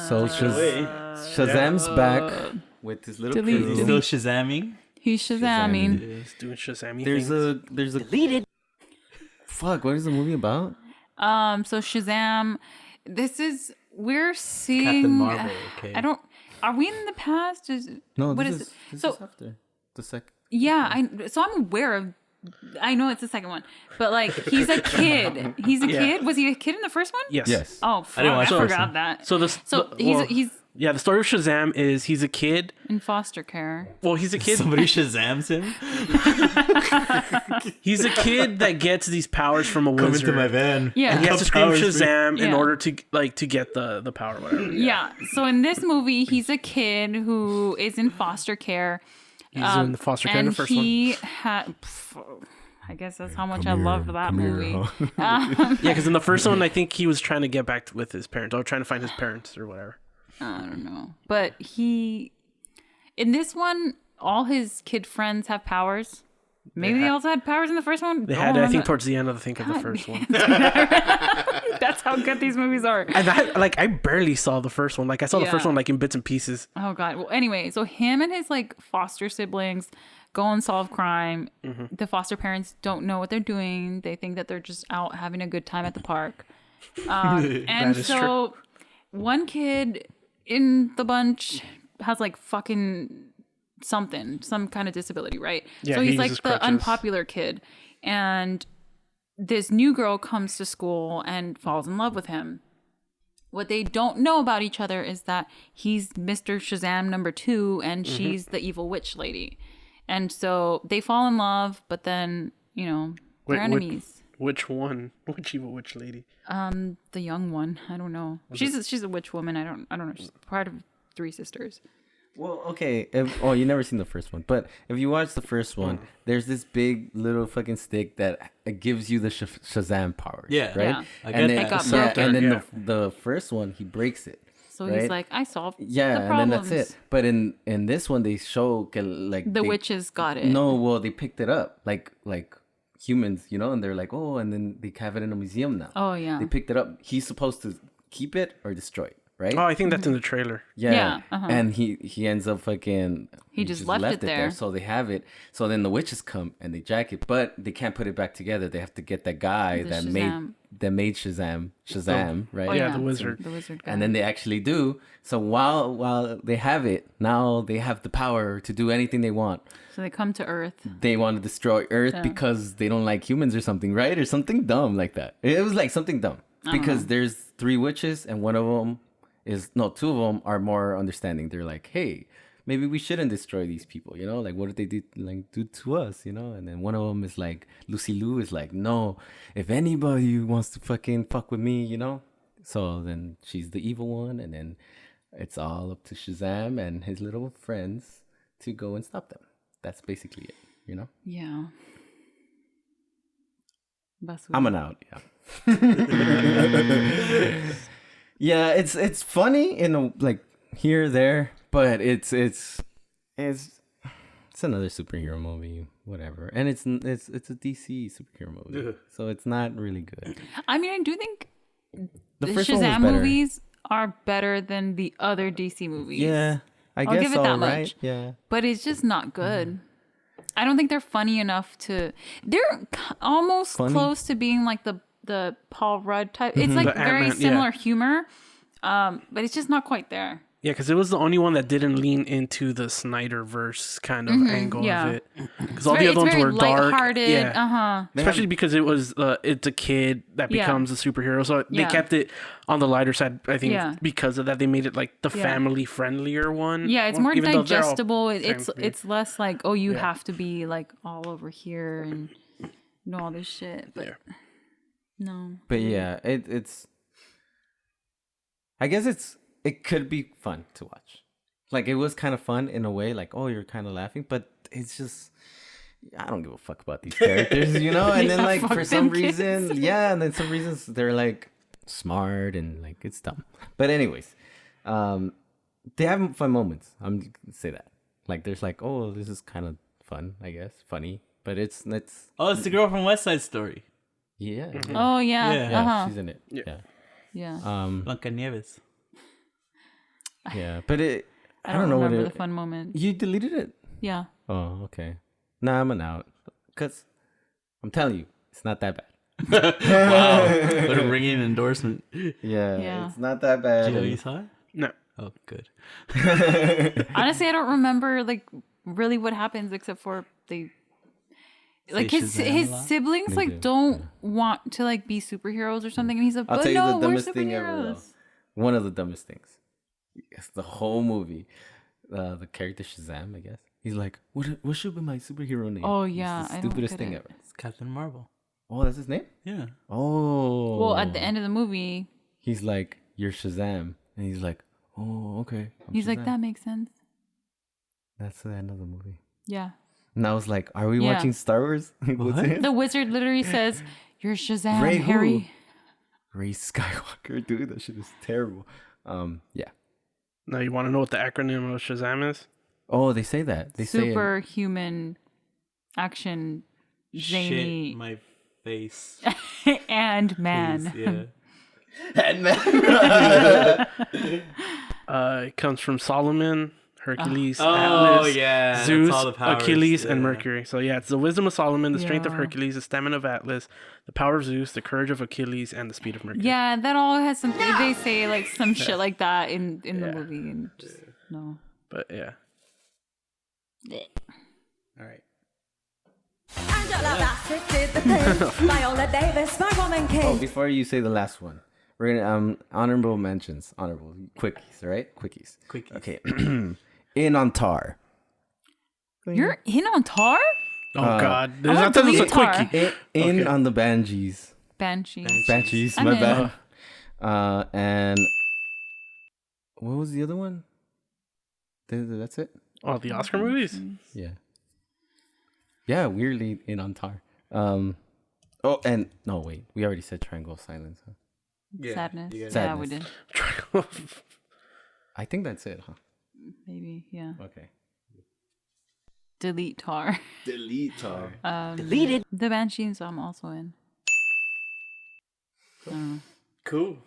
So Shazam's back with his little Delete. crew. He's still Shazamming. He's Shazamming. He's doing Shazam. There's a deleted. Fuck! What is the movie about? So Shazam, we're seeing Captain Marvel, okay. I don't Are we in the past? No, what this is is so after the second. yeah, I'm aware of. I know it's the second one, but like he's a kid. He's a kid. Was he a kid in the first one? Yes. Yes. Oh, fuck, didn't watch I the first forgot one. that. So He's yeah. The story of Shazam is he's a kid. in foster care. Well, he's a kid. Somebody Shazams him. He's a kid that gets these powers from a Come wizard. into my van. Yeah. And he has to scream Powers me. Shazam in Yeah. order to get the power, whatever. Yeah. So in this movie, he's a kid who is in foster care. He's in the foster care in the first one. I guess that's how much I love that movie. Yeah, because in the first one, I think he was trying to get back with his parents, or trying to find his parents, or whatever. I don't know. But in this one, all his kid friends have powers. Maybe they also had powers in the first one. They Don't had, I think, remember. towards the end of the first one. That's how good these movies are. And I barely saw the first one. Like, I saw the first Yeah. one, like, in bits and pieces. Oh god. Well, anyway, so him and his like foster siblings go and solve crime. The foster parents don't know what they're doing. They think that they're just out having a good time at the park. And That is so one kid in the bunch has like fucking some kind of disability, right? Yeah, so he he's like uses the crutches. unpopular kid. And this new girl comes to school and falls in love with him. What they don't know about each other is that he's Mr. Shazam number 2 and she's the evil witch lady. And so they fall in love, but then, they're Wait, enemies. Which one? Which evil witch lady? The young one. I don't know. She's a witch woman. I don't know. She's part of 3 sisters. Well, okay. You never seen the first one, but if you watch the first one, there's this big little fucking stick that gives you the Shazam powers. Yeah. right. Yeah. I And get then, It got yeah, broken. and then Yeah. the first one he breaks it. So right? he's like, I solved Yeah, the and problems. then that's it. But in this one, they show like The they- witches got it. No, well, they picked it up like humans, and they're like, oh, and then they have it in a museum now. Oh, yeah. They picked it up. He's supposed to keep it or destroy it, right? Oh, I think that's in the trailer. Yeah, uh-huh. And he ends up fucking. He just left it there. So they have it. So then the witches come and they jack it, but they can't put it back together. They have to get that guy The that Shazam. made Shazam, right? Oh, Yeah, the wizard. The wizard guy. And then they actually do. So while they have it, now they have the power to do anything they want. So they come to Earth. They want to destroy Earth because they don't like humans or something, right? Or something dumb like that. It was like something dumb. Because there's 3 witches and one of them two of them are more understanding. They're like, hey, maybe we shouldn't destroy these people, like what did they do to us, And then one of them is like, Lucy Liu is like, no, if anybody wants to fucking fuck with me, So then she's the evil one, and then it's all up to Shazam and his little friends to go and stop them. That's basically it, Yeah. I'm an out, yeah. Yeah, it's funny in a here there, but it's another superhero movie, whatever, and it's a DC superhero movie, so it's not really good. I mean, I do think The the first one was Shazam better. movies are better than the other DC movies. Yeah, I'll guess give it so, that right? much. Yeah, But it's just not good. I don't think they're funny enough to. They're almost Funny? close to being like the Paul Rudd type. It's like The very Ant-Man, similar humor, but it's just not quite there. Yeah, because it was the only one that didn't lean into the Snyderverse kind of angle yeah. of it. Because all the other ones were dark. lighthearted. Yeah. Especially because it's a kid that Yeah. becomes a superhero. So they Yeah. kept it on the lighter side, I think, Yeah. because of that. They made it like the Yeah. family friendlier one. Yeah, it's Well, more even though they're all digestible. same It's movie. it's less like, oh, you have to be like all over here and all this shit. But Yeah. no. but yeah, it's. I guess it could be fun to watch. Like, it was kind of fun in a way, like, oh, you're kind of laughing, but it's just, I don't give a fuck about these characters, you know? And then, Yeah, like, fuck for some them kids. reason, and then some reasons they're, like, smart and, like, it's dumb. But anyways, they have fun moments. I'm going to say that. Like, there's, like, oh, this is kind of fun, I guess. Funny. But it's Oh, it's the girl from West Side Story. yeah. Oh yeah. Yeah. Yeah, Uh-huh. she's in it. Yeah. Yeah. Blanca Nieves. Yeah. But I I don't don't know what remember it... the fun moment. You deleted it? Yeah. Oh, okay. Nah, I'm an out. Because I'm telling you, it's not that bad. Wow. What a ringing endorsement. Yeah, it's not that bad. Joe, you saw it? No. Oh, good. Honestly, I don't remember like really what happens except for they like Say his Shazam his a lot? siblings They like do, don't want to like be superheroes or something, and he's like, I'll but tell you no, the we're dumbest thing ever, though. superheroes. One of the dumbest things. It's the whole movie. The character Shazam, I guess. He's like, what should be my superhero name? Oh, It's yeah, the I don't stupidest get thing it. ever. It's Captain Marvel. Oh, that's his name? Yeah. Oh. Well, at the end of the movie, he's like, you're Shazam. And he's like, oh, okay. I'm he's like, Shazam." that makes sense. That's the end of the movie. Yeah. And I was like, are we Yeah. watching Star Wars? What's it? The wizard literally says, "You're Shazam, Ray who? Harry." Ray Skywalker, dude. That shit is terrible. Yeah. Now you want to know what the acronym of Shazam is? Oh, they say that. They say it. Superhuman action zany Shit, my face. and man. Please, yeah. It comes from Solomon, Hercules, Oh, Atlas, yeah. that's Zeus, all the powers. Achilles, and Yeah. Mercury. So yeah, it's the wisdom of Solomon, the strength of Yeah. Hercules, the stamina of Atlas, the power of Zeus, the courage of Achilles, and the speed of Mercury. Yeah, that all has something. They say like some shit like that in the movie, and just no. But yeah. All right. Angela Bassett did the thing. Viola Davis, my woman king. Oh, before you say the last one, we're gonna honorable mentions, honorable quickies, all right? Quickies. Okay. In on Tar. You're in on Tar? Oh God, I want this is a delete Tar. quickie. In Okay. on the Banshees. Banshees. I'm My in. bad. And what was the other one? That's it. Oh, the Oscar movies. Yeah. Yeah, weirdly in on Tar. Oh, and no, wait, we already said Triangle of Silence. Huh? Sadness. you Yeah, we did. I think that's it, huh? Maybe. Yeah. Okay. Delete Tar. Delete Tar. Deleted. The Banshees. I'm also in. I don't know. Cool.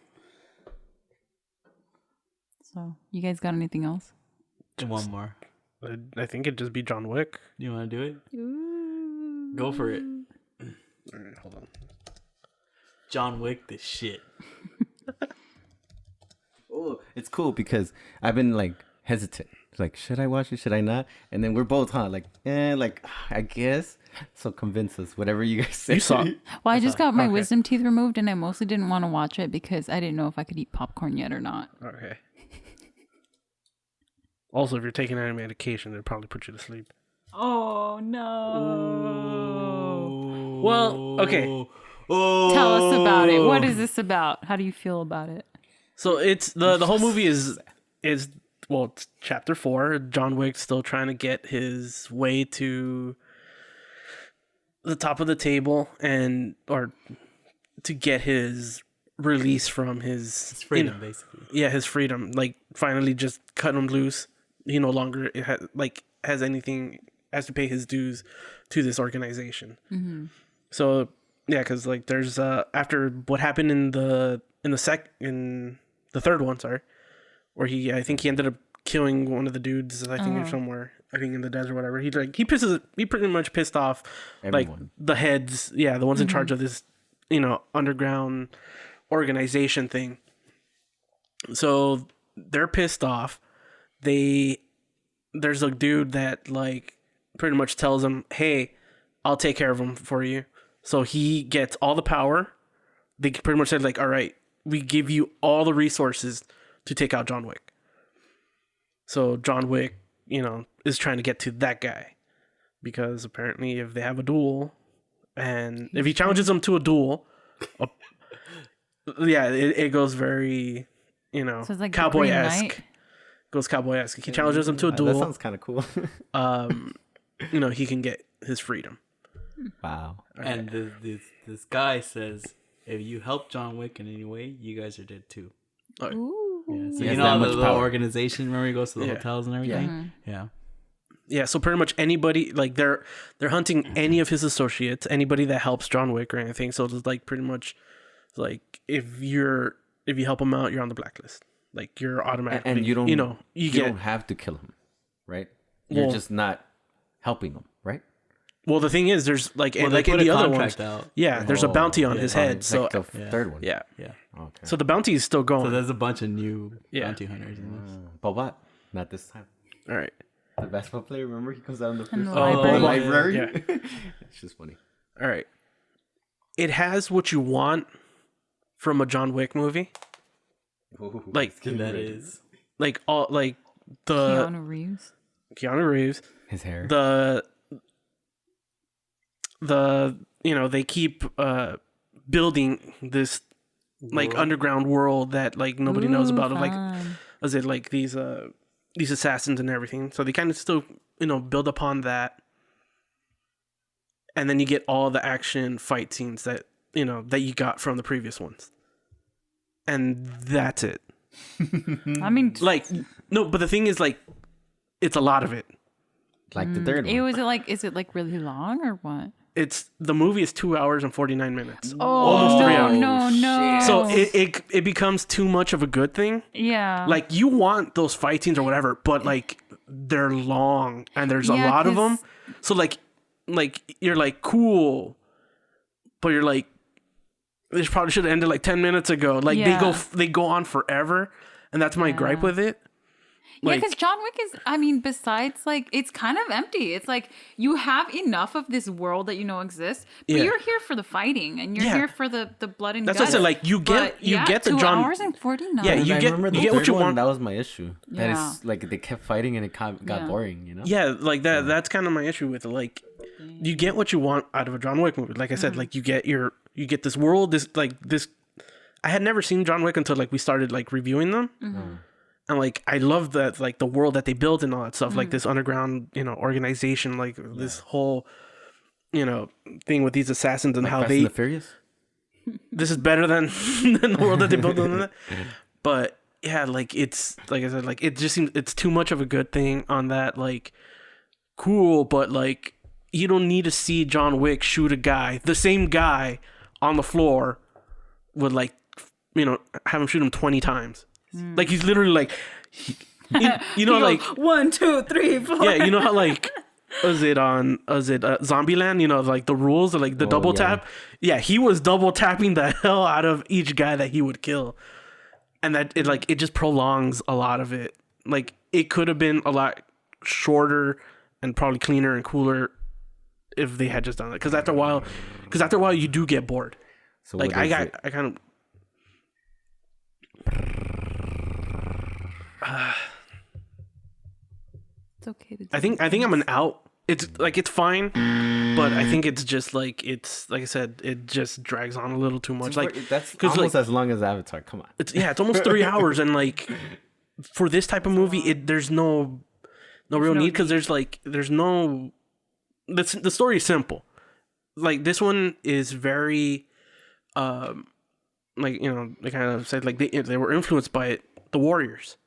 So, you guys got anything else? One more. I think it'd just be John Wick. You want to do it? Go for it. All right, hold on. John Wick, the shit. Oh, it's cool because I've been like hesitant. Like, should I watch it? Should I not? And then we're both, like, I guess. So convince us, whatever you guys say. You saw it. Well, I just got my Okay. wisdom teeth removed, and I mostly didn't want to watch it because I didn't know if I could eat popcorn yet or not. Okay. Also, if you're taking any medication, it'd probably put you to sleep. Oh no! Well, okay. Oh. Tell us about it. What is this about? How do you feel about it? So it's the whole movie is well, it's chapter 4. John Wick's still trying to get his way to the top of the table or to get his release from his freedom, basically. Yeah, his freedom. Like finally just cut him loose. He no longer has anything, has to pay his dues to this organization. Mm-hmm. So yeah, because like there's after what happened in the third one, where I think he ended up killing one of the dudes. I think somewhere, I think in the desert or whatever. He pretty much pissed off Everyone. like the heads, the ones in charge of this, underground organization thing. So they're pissed off. There's a dude that like pretty much tells them, "Hey, I'll take care of him for you." So he gets all the power. They pretty much said like, "All right, we give you all the resources to take out John Wick." So John Wick, is trying to get to that guy because apparently if they have a duel and if he challenges him to a duel, it goes very, So it's like cowboy-esque. Goes cowboy-esque. He challenges him to a That duel. sounds kind of cool. he can get his freedom. Wow. And this guy says, if you help John Wick in any way, you guys are dead too. Ooh. Yeah, so He has the that much little power. organization, remember he goes to the Yeah. hotels and everything? Yeah. Yeah, so pretty much anybody, like they're hunting any of his associates, anybody that helps John Wick or anything. So it's like pretty much like if you help him out, you're on the blacklist. Like you're automatically, And you don't, you get. don't have to kill him, right? You're Well- just not helping him, right? Well, the thing is, there's like Well, and they like in put a the other ones, contract out. yeah, there's a bounty on his head. It's So like the third one. yeah, Yeah. Okay. so the bounty is still going. So there's a bunch of new Yeah. bounty hunters in this. But what? Not this time. All right. The basketball player, remember? He comes out in the In first the one. library. library. Yeah. It's just funny. All right. It has what you want from a John Wick movie. Ooh, Like- it's getting That ready. is. Like all like the Keanu Reeves. Keanu Reeves, His hair. the they keep building this like underground world that like nobody knows Ooh, about. Like fun. is it like these assassins and everything. So they kind of still build upon that. And then you get all the action fight scenes that that you got from the previous ones. And that's it. I mean, Like no, but the thing is like it's a lot of it. Like the third it one. was it like is it like really long or what? It's the movie is 2 hours and 49 minutes. Oh, Almost 3 hours. no. So it becomes too much of a good thing. yeah. Like you want those fight scenes or whatever, but like they're long and there's a Yeah, lot of 'cause- them. So like you're like cool, but you're like this probably should have ended like 10 minutes ago. Like Yeah. they go on forever, and that's my gripe with it. Yeah, Like because John Wick is, I mean, besides, like, it's kind of empty. It's like you have enough of this world that you know exists, but Yeah. you're here for the fighting and you're Yeah. here for the blood and That's what I guts. said, like, you get- But, you yeah, get the 2 John- hours and 49. Yeah, And you I get- remember you the get what third you one, want. That was my issue. That Yeah. is like they kept fighting and it got Yeah. boring. You know. yeah, like that. That's kind of my issue with it. Like you get what you want out of a John Wick movie. Like I said, like you get this world. This. I had never seen John Wick until like we started like reviewing them. And like I love that like the world that they built and all that stuff, like this underground, organization, like this whole, thing with these assassins and Like how Fast they and the Furious. this is better than than the world that they built on that. But yeah, like it's like I said, like it just seems it's too much of a good thing on that. Like cool, but like you don't need to see John Wick shoot a guy, the same guy, on the floor, with like have him shoot him 20 times. Like he's literally like, like 1, 2, 3, 4. yeah, you know how like Zombieland, like the rules are like the double yeah. tap. Yeah, he was double tapping the hell out of each guy that he would kill. And that it just prolongs a lot of it. Like it could have been a lot shorter and probably cleaner and cooler if they had just done that. Because after a while you do get bored. So Like what is it? I kind of It's okay to do I think I'm an out. It's like it's fine, but I think it's just like it's like I said, it just drags on a little too much. Like that's 'cause, almost like, as long as Avatar. Come on. it's almost 3 hours, and like for this type of movie, there's no real need because there's no the story is simple. Like this one is very like they kind of said like they were influenced by it, the Warriors.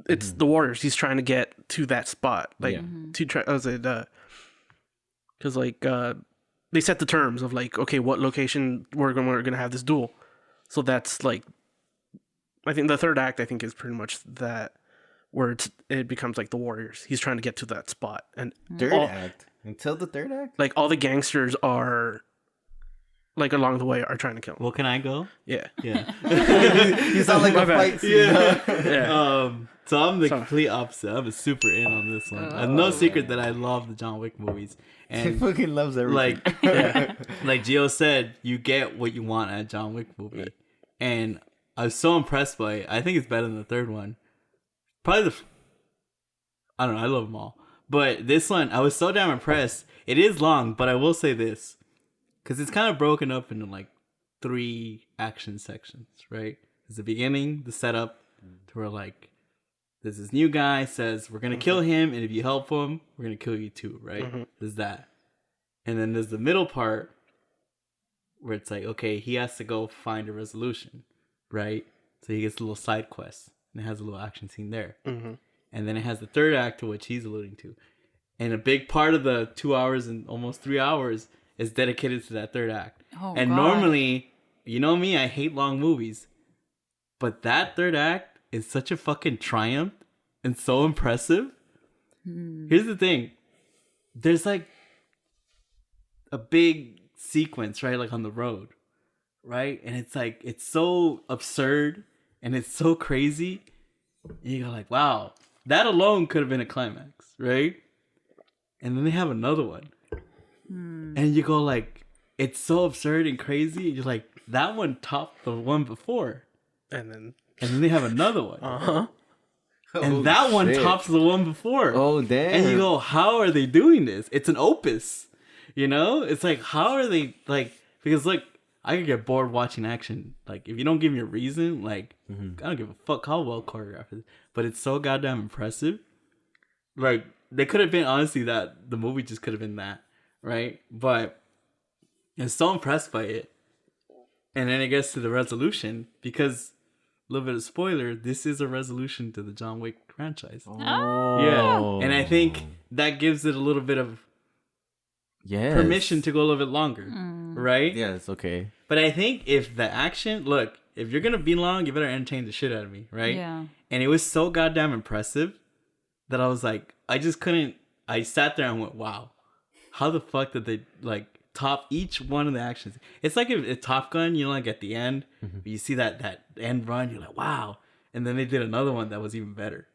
It's the Warriors. He's trying to get to that spot, like Yeah. to try. Because like they set the terms of like, okay, what location we're gonna have this duel. So that's like, I think the third act is pretty much that, where it becomes like the Warriors. He's trying to get to that spot, and Third all- act until the third act. like all the gangsters are like along the way are trying to kill him. Well, can I go? Yeah, Yeah. You sound like a bad. fight scene. yeah. So I'm the Sorry. complete opposite. I'm super in on this one. It's no secret that I love the John Wick movies. He And fucking loves everything. like Gio said, you get what you want at a John Wick movie. And I was so impressed by it. I think it's better than the third one. Probably I don't know, I love them all. But this one, I was so damn impressed. It is long, but I will say this. Because it's kind of broken up into like 3 action sections, right? There's the beginning, the setup, to where like There's this new guy says, we're going to kill him. And if you help him, we're going to kill you too, right? There's that. And then there's the middle part where it's like, okay, he has to go find a resolution, right? So he gets a little side quest. And it has a little action scene there. And then it has the third act to which he's alluding to. And a big part of the 2 hours and almost 3 hours is dedicated to that third act. And normally, you know me, I hate long movies. But that third act is such a fucking triumph and so impressive. Here's the thing. There's like a big sequence, right? Like on the road, right? And it's like, it's so absurd and it's so crazy. And you go like, wow, that alone could have been a climax, right? And then they have another one. And you go like, it's so absurd and crazy. You're like, that one topped the one before. And then they have another one. And that one tops the one before. Oh, damn. And you go, how are they doing this? It's an opus. You know? It's like, how are they, like, because, like, I could get bored watching action. Like, if you don't give me a reason, like, I don't give a fuck how well choreographed it is. But it's so goddamn impressive. Like, they could have been, honestly, that the movie just could have been that, right? But I'm so impressed by it. And then it gets to the resolution because, a little bit of spoiler, this is a resolution to the John Wick franchise. Oh. Yeah. And I think that gives it a little bit of permission to go a little bit longer, right? Yes, okay. But I think if the action, look, if you're going to be long, you better entertain the shit out of me, right? Yeah. And it was so goddamn impressive that I was like, I just couldn't, I sat there and went, wow, how the fuck did they, like, top each one of the actions? It's like if Top Gun, you know, like at the end, you see that end run, you're like, wow. And then they did another one that was even better.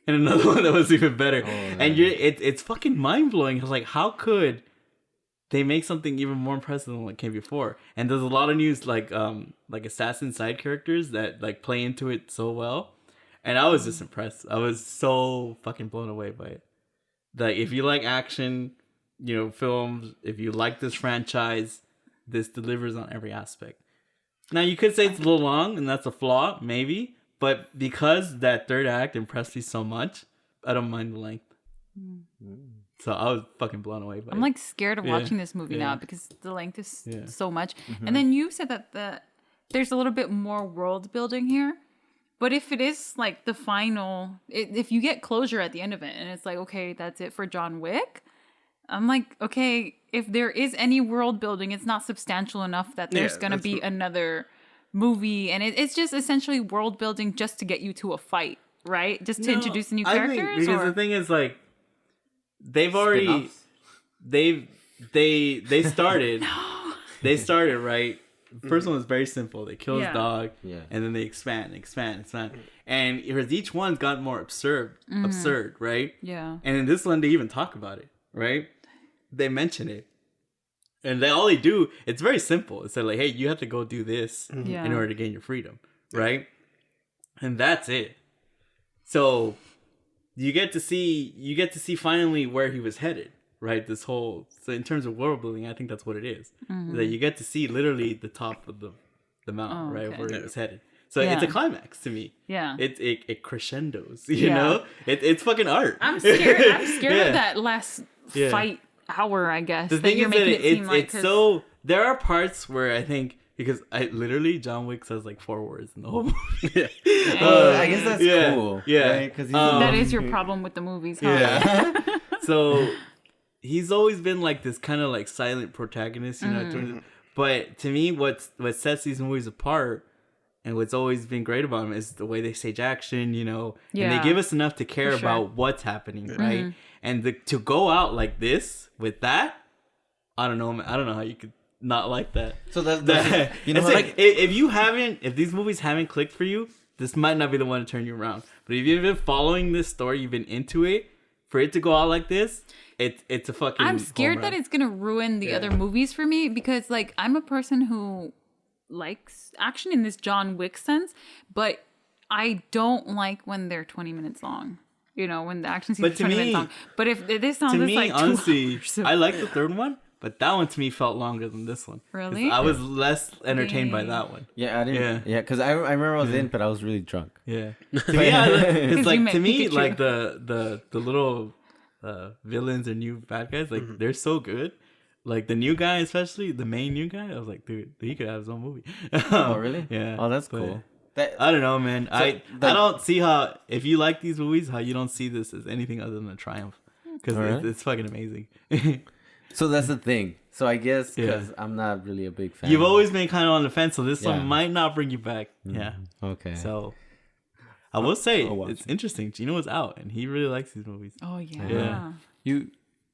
And another one that was even better. And it's fucking mind-blowing. I was like, how could they make something even more impressive than what came before? And there's a lot of news like assassin side characters that like play into it so well. And I was just impressed. I was so fucking blown away by it. Like, if you like action, you know, films, if you like this franchise, this delivers on every aspect. Now, you could say it's a little long, and that's a flaw, maybe. But because that third act impressed me so much, I don't mind the length. So I was fucking blown away by it. I'm like scared of watching this movie now because the length is so much. And then you said that there's a little bit more world building here. But if it is like the final, if you get closure at the end of it and it's like, okay, that's it for John Wick, I'm like, okay, if there is any world building, it's not substantial enough that there's going to be another movie. And it's just essentially world building just to get you to a fight, right? Just to introduce the new characters? I think, because the thing is, like, they've already, they started, they started, right? First one was very simple. They kill his dog, and then they expand. And each one's gotten more absurd, right? Yeah. And in this one, they even talk about it, right? They mention it. And all they do, it's very simple. It's like, hey, you have to go do this in order to gain your freedom, right? And that's it. So you get to see finally where he was headed. Right, so in terms of world building, I think that's what it is. That you get to see literally the top of the mountain, right, where it was headed. So it's a climax to me. Yeah, it crescendos. You know, it's fucking art. I'm scared of that last fight hour. I guess the thing is that it's so. There are parts where I think, because John Wick says like 4 words in the whole movie. I guess that's cool. Yeah, right? That is your problem with the movies, huh? Yeah. So he's always been like this kind of like silent protagonist, you know. But to me, what sets these movies apart and what's always been great about them is the way they stage action, you know. And they give us enough to care about what's happening, right? And to go out like this with that, I don't know, man. I don't know how you could not like that. So that's you know, like if these movies haven't clicked for you, this might not be the one to turn you around. But if you've been following this story, you've been into it, for it to go out like this, it's a fucking. I'm scared that it's gonna ruin the other movies for me, because like I'm a person who likes action in this John Wick sense, but I don't like when they're 20 minutes long. You know, when the action scenes are 20 minutes long. But if this sounds like 2 honestly, hours I like the third one, But that one to me felt longer than this one. 'Cause Really? I was less entertained by that one. Yeah, I didn't. Yeah, because I remember I was in, but I was really drunk. Yeah. To me, it's You like met to me Pikachu. like the little villains or new bad guys, like they're so good. Like the new guy, especially the main new guy, I was like, dude, he could have his own movie. Oh, really? Yeah. Oh, that's But cool. I don't know, man. I like- don't see how if you like these movies, how you don't see this as anything other than a triumph, because Alright. it's fucking amazing. So that's the thing. So I guess Yeah. because I'm not really a big fan. You've always been kind of on the fence, so this Yeah. one might not bring you back. Yeah. Okay. So I will say I'll watch it's interesting. Gino was out, and he really likes these movies. Oh yeah. Yeah.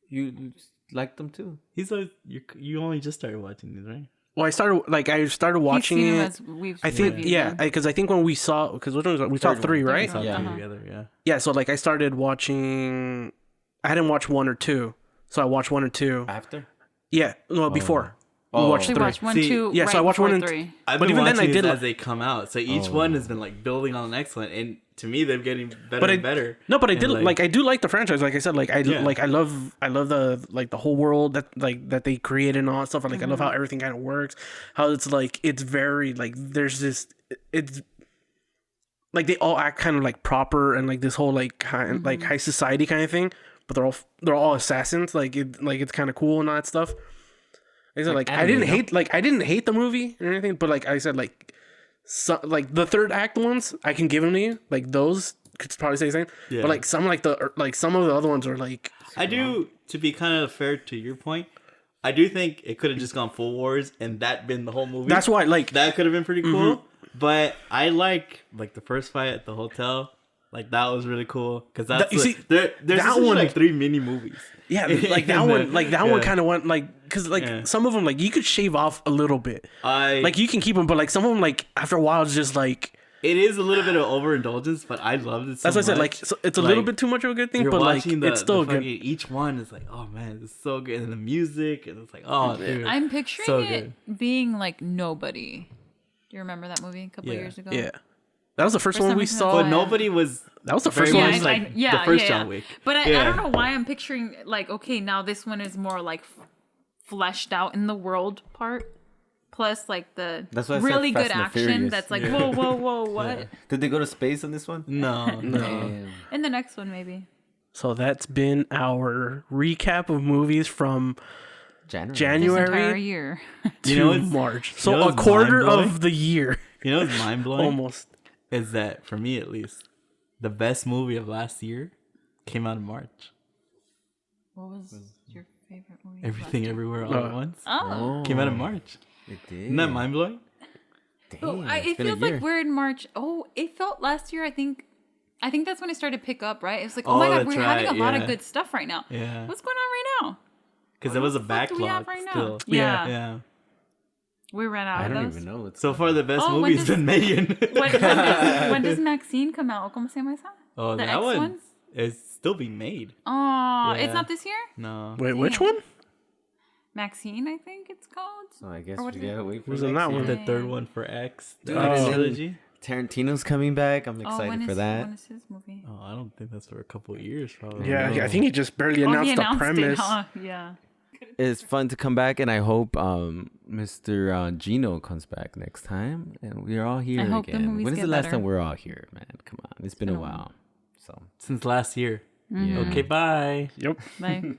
You liked them too? He's like, you only just started watching these, right? Well, I started watching He's seen him it. as we've I think reviewed yeah, them. because I think when we saw we saw Third 3, one. right? Saw Yeah. two together, yeah. Yeah, so like I started watching. I hadn't watched 1 or 2, so I watched 1 or 2. After? Yeah, no, before. Oh. We watched We 3. watched 1, See, 2. yeah, right so I watched before 1 and 3. I've But been even then, watching I did these like- as they come out, so each one has been like building on the next one, and to me, they're getting better and better. No, but I And, did like I do like the franchise. Like I said, like I Yeah. like I love the like the whole world that they created and all that stuff. And like I love how everything kind of works. How it's like it's very like there's this it's like they all act kind of like proper and like this whole like kind like high society kind of thing. But they're all assassins. Like it's kind of cool and all that stuff. Like I said, like I anime, didn't no? hate the movie or anything. But like I said, like. So, like the third act ones, I can give them to you. Like those could probably say the same. Yeah. But like some of the other ones are like I do, to be kind of fair to your point, I do think it could have just gone full wars and that been the whole movie. that's why like That could have been pretty cool. But I like the first fight at the hotel. Like that was really cool because that's you see, there's that essentially one- like 3 mini movies. yeah like that And one like that one yeah. kind of went like because like Yeah. some of them like you could shave off a little bit. I Like you can keep them, but like some of them like after a while it's just like it is a little bit of overindulgence, but I loved it so that's what I said. Like much. so it's a little Like, bit too much of a good thing, You're but like watching it's still the good. fucking, each one is like, oh man, it's so good, and the music, and it's like, oh dude, I'm picturing so it being like Nobody. Do you remember that movie a couple Yeah. years ago? Yeah, that was the first For one some we reason, saw. that's but nobody was. That was the very first much one. Yeah, like the first John Wick. But I Yeah. don't know why I'm picturing like, okay, now this one is more like fleshed out in the world part. Plus, like the That's why I said really good Fast and the action. Furious. That's like, whoa, what? Did they go to space on this one? No, Damn. In the next one, maybe. So that's been our recap of movies from January. This entire January year. to You know what's- March. you So know a what's quarter mind-blowing? of the year, You know what's mind blowing? almost. Is that for me at least, the best movie of last year came out in March. What was your favorite movie? Everything, Everywhere, All at Once Oh. came out in March. It did. Isn't that mind blowing? Oh, Damn, it it's been a feels like year. we're in March. Oh, it felt last year. I think that's when it started to pick up, right? It was like, oh my Oh, god, that's we're having a right, lot of yeah. good stuff right now. Yeah, What's going on right now? because there was a What the fuck do we have backlog right now? still. Yeah. Yeah. We ran out I of don't those. even know. What's So far, the best Oh, when movie's does- been Megan. When does Maxine come out? ¿Cómo se llama esa? Oh, The that X one one? is still being made. Oh, Yeah. it's not this year? No. Wait, which Damn. one? Maxine, I think it's called. So I guess Or what we is it? gotta wait for Who's in next that year. one? The third one for X. The Dude, X and then trilogy. Tarantino's coming back. I'm Oh, excited when for is that. when is his movie? Oh, I don't think that's for a couple of years, probably. Yeah, I think he just barely Oh, announced he the announced premise. it, huh? Yeah. It's fun to come back, and I hope Mr. Gino comes back next time, and we're all here I hope the again. movies When is get the last better. time we're all here, man? Come on, it's been a been a while. So Since last year. Mm-hmm. yeah. Okay, bye. Yep. Bye.